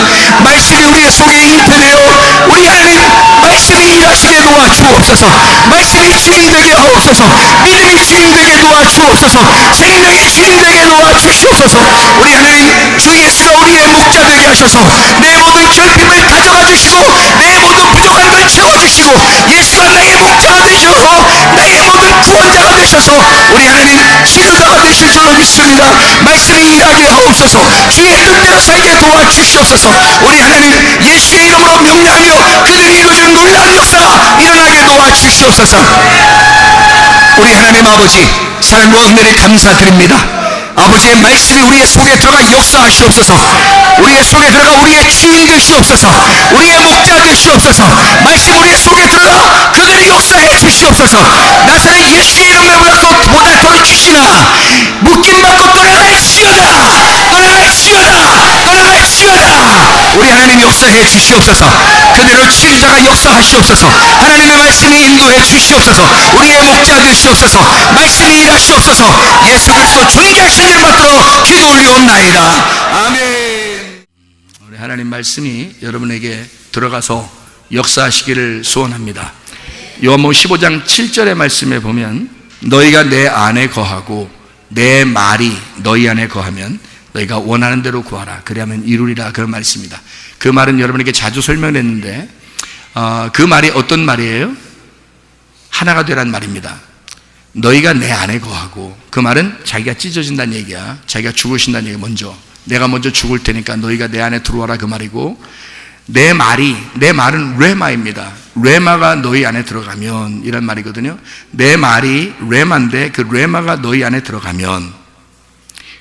말씀이 우리 속에 잉태되어 우리 하나님 말씀이 일하시게 도와주옵소서. 말씀이 주인 되게 하옵소서. 믿음이 주인 되게 도와주옵소서. 생명이 주인 되게 도와주시옵소서. 우리 하나님 주 예수가 우리의 목자 되게 하셔서 내 모든 결핍을 가져가 주시고 내 모든 부족한 걸 채워주시고 예수가 나의 목자가 되셔서 나의 모든 구원자가 되셔서 우리 하나님 치료자가 되실 줄로 믿습니다. 말씀이 일하게 하옵소서. 주의 뜻대로 살게 도와주시옵소서. 우리 하나님 예수의 이름으로 명령하며 그들이 이루어진 놀라운 역사가 일어나게 도와주시옵소서. 우리 하나님 아버지, 사랑과 은혜를 감사드립니다. 아버지의 말씀이 우리의 속에 들어가 역사하시옵소서. 우리의 속에 들어가 우리의 주인 되시옵소서. 우리의 목자 되시옵소서. 말씀 우리의 속에 들어가 그들이 역사해 주시옵소서. 나사렛 예수의 이름으로 보다 더 주시나 묶임받고 떠나갈지어다, 떠나갈지어다, 떠나갈지어다. 우리 하나님 역사해 주시옵소서. 그대로 치유자가 역사하시옵소서. 하나님의 말씀이 인도해 주시옵소서. 우리의 목자 되시옵소서. 말씀이 일하시옵소서. 예수 그리스도 존귀하신 이름 받들어 기도 올리옵나이다. 아멘. 우리 하나님 말씀이 여러분에게 들어가서 역사하시기를 소원합니다. 요한복음 15장 7절의 말씀에 보면 너희가 내 안에 거하고 내 말이 너희 안에 거하면 너희가 원하는 대로 구하라, 그리하면 이루리라, 그런 말씀입니다. 그 말은 여러분에게 자주 설명했는데 그 말이 어떤 말이에요? 하나가 되란 말입니다. 너희가 내 안에 거하고, 그 말은 자기가 찢어진다는 얘기야. 자기가 죽으신다는 얘기야. 내가 먼저 죽을 테니까 너희가 내 안에 들어와라, 그 말이고, 내 말은 레마입니다. 레마가 너희 안에 들어가면, 이런 말이거든요. 내 말이 레마인데 그 레마가 너희 안에 들어가면,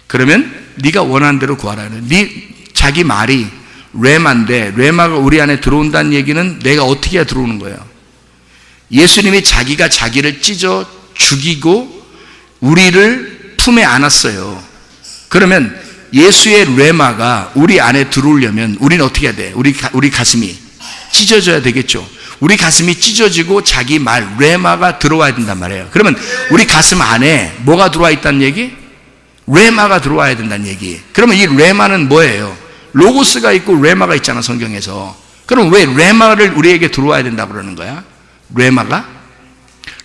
그러면 네가 원하는 대로 구하라. 자기 말이 레마인데 레마가 우리 안에 들어온다는 얘기는 내가 어떻게 해야 들어오는 거예요? 예수님이 자기가 자기를 찢어 죽이고 우리를 품에 안았어요. 그러면 예수의 레마가 우리 안에 들어오려면 우리는 어떻게 해야 돼? 우리 가슴이 찢어져야 되겠죠. 우리 가슴이 찢어지고 자기 말 레마가 들어와야 된단 말이에요. 그러면 우리 가슴 안에 뭐가 들어와 있다는 얘기? 레마가 들어와야 된다는 얘기. 그러면 이 레마는 뭐예요? 로고스가 있고 레마가 있잖아, 성경에서. 그럼 왜 레마를 우리에게 들어와야 된다고 그러는 거야? 레마가?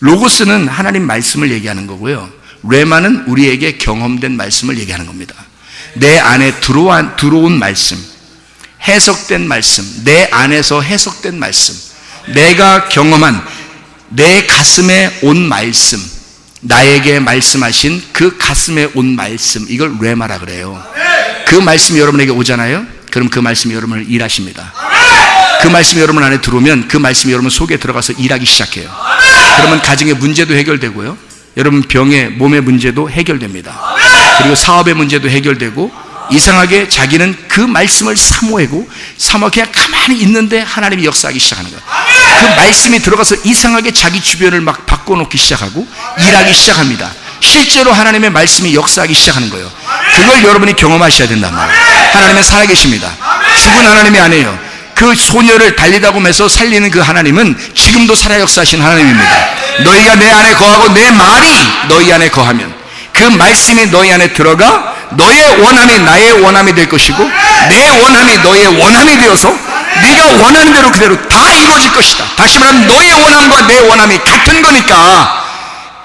로고스는 하나님 말씀을 얘기하는 거고요. 레마는 우리에게 경험된 말씀을 얘기하는 겁니다. 내 안에 들어온 말씀, 해석된 말씀, 내 안에서 해석된 말씀, 내가 경험한 내 가슴에 온 말씀, 나에게 말씀하신 그 가슴에 온 말씀, 이걸 레마라 그래요. 그 말씀이 여러분에게 오잖아요. 그럼 그 말씀이 여러분을 일하십니다. 그 말씀이 여러분 안에 들어오면 그 말씀이 여러분 속에 들어가서 일하기 시작해요. 그러면 가정의 문제도 해결되고요, 여러분 병의 몸의 문제도 해결됩니다. 그리고 사업의 문제도 해결되고 이상하게 자기는 그 말씀을 사모하고 그냥 가만히 있는데 하나님이 역사하기 시작하는 거예요. 그 말씀이 들어가서 이상하게 자기 주변을 막 바꿔놓기 시작하고 일하기 시작합니다. 실제로 하나님의 말씀이 역사하기 시작하는 거예요. 그걸 여러분이 경험하셔야 된단 말이에요. 하나님은 살아계십니다. 죽은 하나님이 아니에요. 그 소녀를 달리다 보면서 살리는 그 하나님은 지금도 살아 역사하신 하나님입니다. 너희가 내 안에 거하고 내 말이 너희 안에 거하면, 그 말씀이 너희 안에 들어가 너의 원함이 나의 원함이 될 것이고 내 원함이 너의 원함이 되어서 네가 원하는 대로 그대로 다 이루어질 것이다. 다시 말하면 너의 원함과 내 원함이 같은 거니까,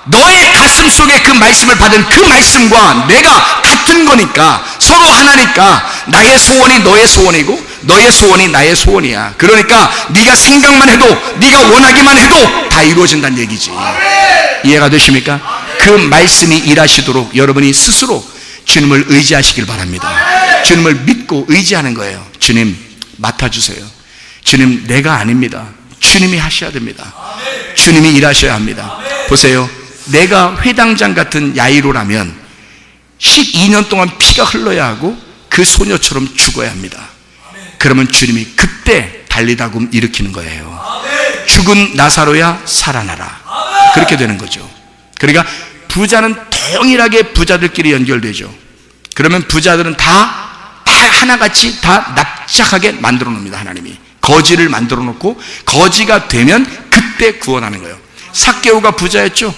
너의 가슴 속에 그 말씀을 받은 그 말씀과 내가 같은 거니까, 서로 하나니까 나의 소원이 너의 소원이고 너의 소원이 나의 소원이야. 그러니까 네가 생각만 해도, 네가 원하기만 해도 다 이루어진다는 얘기지. 이해가 되십니까? 그 말씀이 일하시도록 여러분이 스스로 주님을 의지하시길 바랍니다. 주님을 믿고 의지하는 거예요. 주님 맡아주세요. 주님 내가 아닙니다. 주님이 하셔야 됩니다. 주님이 일하셔야 합니다. 보세요. 내가 회당장 같은 야이로라면 12년 동안 피가 흘러야 하고 그 소녀처럼 죽어야 합니다. 그러면 주님이 그때 달리다금 일으키는 거예요. 죽은 나사로야 살아나라. 그렇게 되는 거죠. 그러니까 부자는 동일하게 부자들끼리 연결되죠. 그러면 부자들은 다 하나같이 다 납작하게 만들어 놓습니다. 하나님이 거지를 만들어 놓고 거지가 되면 그때 구원하는 거예요. 삭개오가 부자였죠.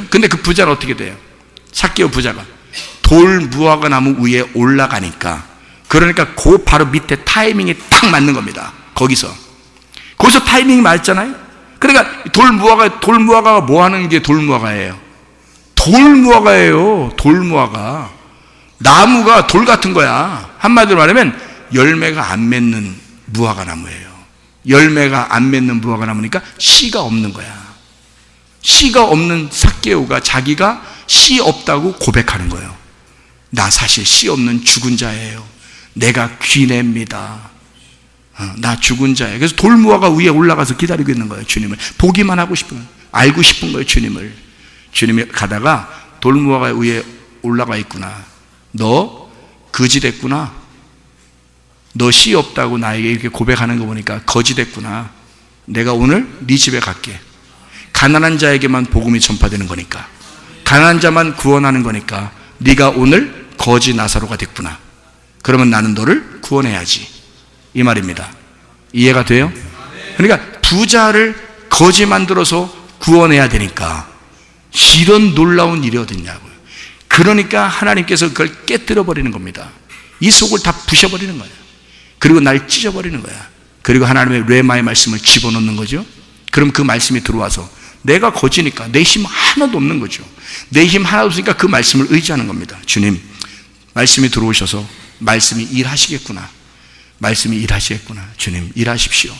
근데 그 부자는 어떻게 돼요? 삭개오 부자가 돌 무화과 나무 위에 올라가니까, 그러니까 그 바로 밑에 타이밍이 딱 맞는 겁니다. 거기서 타이밍이 맞잖아요. 그러니까 돌무화과가 뭐 하는 게 돌무화과예요? 돌무화과. 나무가 돌 같은 거야. 한마디로 말하면 열매가 안 맺는 무화과 나무예요. 열매가 안 맺는 무화과 나무니까 씨가 없는 거야. 씨가 없는 삭개오가 자기가 씨 없다고 고백하는 거예요. 나 사실 씨 없는 죽은 자예요. 내가 귀냅니다. 나 죽은 자예요. 그래서 돌무화과 위에 올라가서 기다리고 있는 거예요. 주님을 보기만 하고 싶은 거예요. 알고 싶은 거예요. 주님이 가다가 돌무화과 위에 올라가 있구나. 너 거지 됐구나. 너 씨 없다고 나에게 이렇게 고백하는 거 보니까 거지 됐구나. 내가 오늘 네 집에 갈게. 가난한 자에게만 복음이 전파되는 거니까, 가난한 자만 구원하는 거니까 네가 오늘 거지 나사로가 됐구나. 그러면 나는 너를 구원해야지, 이 말입니다. 이해가 돼요? 그러니까 부자를 거지 만들어서 구원해야 되니까 이런 놀라운 일이 어딨냐고요. 그러니까 하나님께서 그걸 깨뜨려 버리는 겁니다. 이 속을 다 부셔버리는 거예요. 그리고 날 찢어버리는 거야. 그리고 하나님의 레마의 말씀을 집어넣는 거죠. 그럼 그 말씀이 들어와서 내가 거지니까 내 힘 하나도 없는 거죠. 내 힘 하나도 없으니까 그 말씀을 의지하는 겁니다. 주님, 말씀이 들어오셔서 말씀이 일하시겠구나. 주님 일하십시오.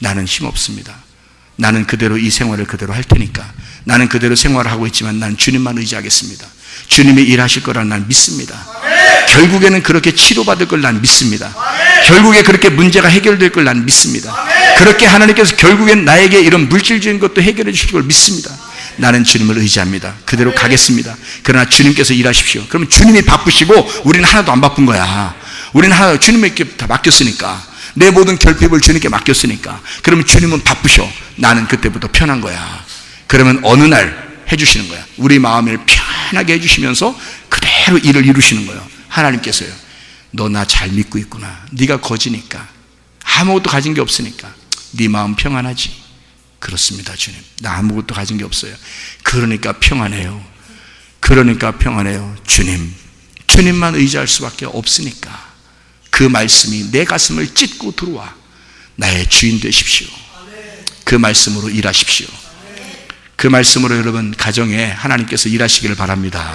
나는 힘 없습니다. 나는 그대로 이 생활을 그대로 할 테니까, 나는 그대로 생활을 하고 있지만 난 주님만 의지하겠습니다. 주님이 일하실 거라 난 믿습니다. 결국에는 그렇게 치료받을 걸 난 믿습니다. 결국에 그렇게 문제가 해결될 걸 난 믿습니다. 그렇게 하나님께서 결국엔 나에게 이런 물질적인 것도 해결해 주실 걸 믿습니다. 나는 주님을 의지합니다. 그대로 가겠습니다. 그러나 주님께서 일하십시오. 그러면 주님이 바쁘시고 우리는 하나도 안 바쁜 거야. 우리는 주님에게 다 맡겼으니까, 내 모든 결핍을 주님께 맡겼으니까, 그러면 주님은 바쁘셔. 나는 그때부터 편한 거야. 그러면 어느 날 해주시는 거야. 우리 마음을 편하게 해주시면서 그대로 일을 이루시는 거예요. 하나님께서요. 너 나 잘 믿고 있구나. 네가 거지니까, 아무것도 가진 게 없으니까 네 마음 평안하지? 그렇습니다. 주님, 나 아무것도 가진 게 없어요. 그러니까 평안해요. 주님만 의지할 수밖에 없으니까 그 말씀이 내 가슴을 찢고 들어와. 나의 주인 되십시오. 그 말씀으로 일하십시오. 그 말씀으로 여러분 가정에 하나님께서 일하시기를 바랍니다.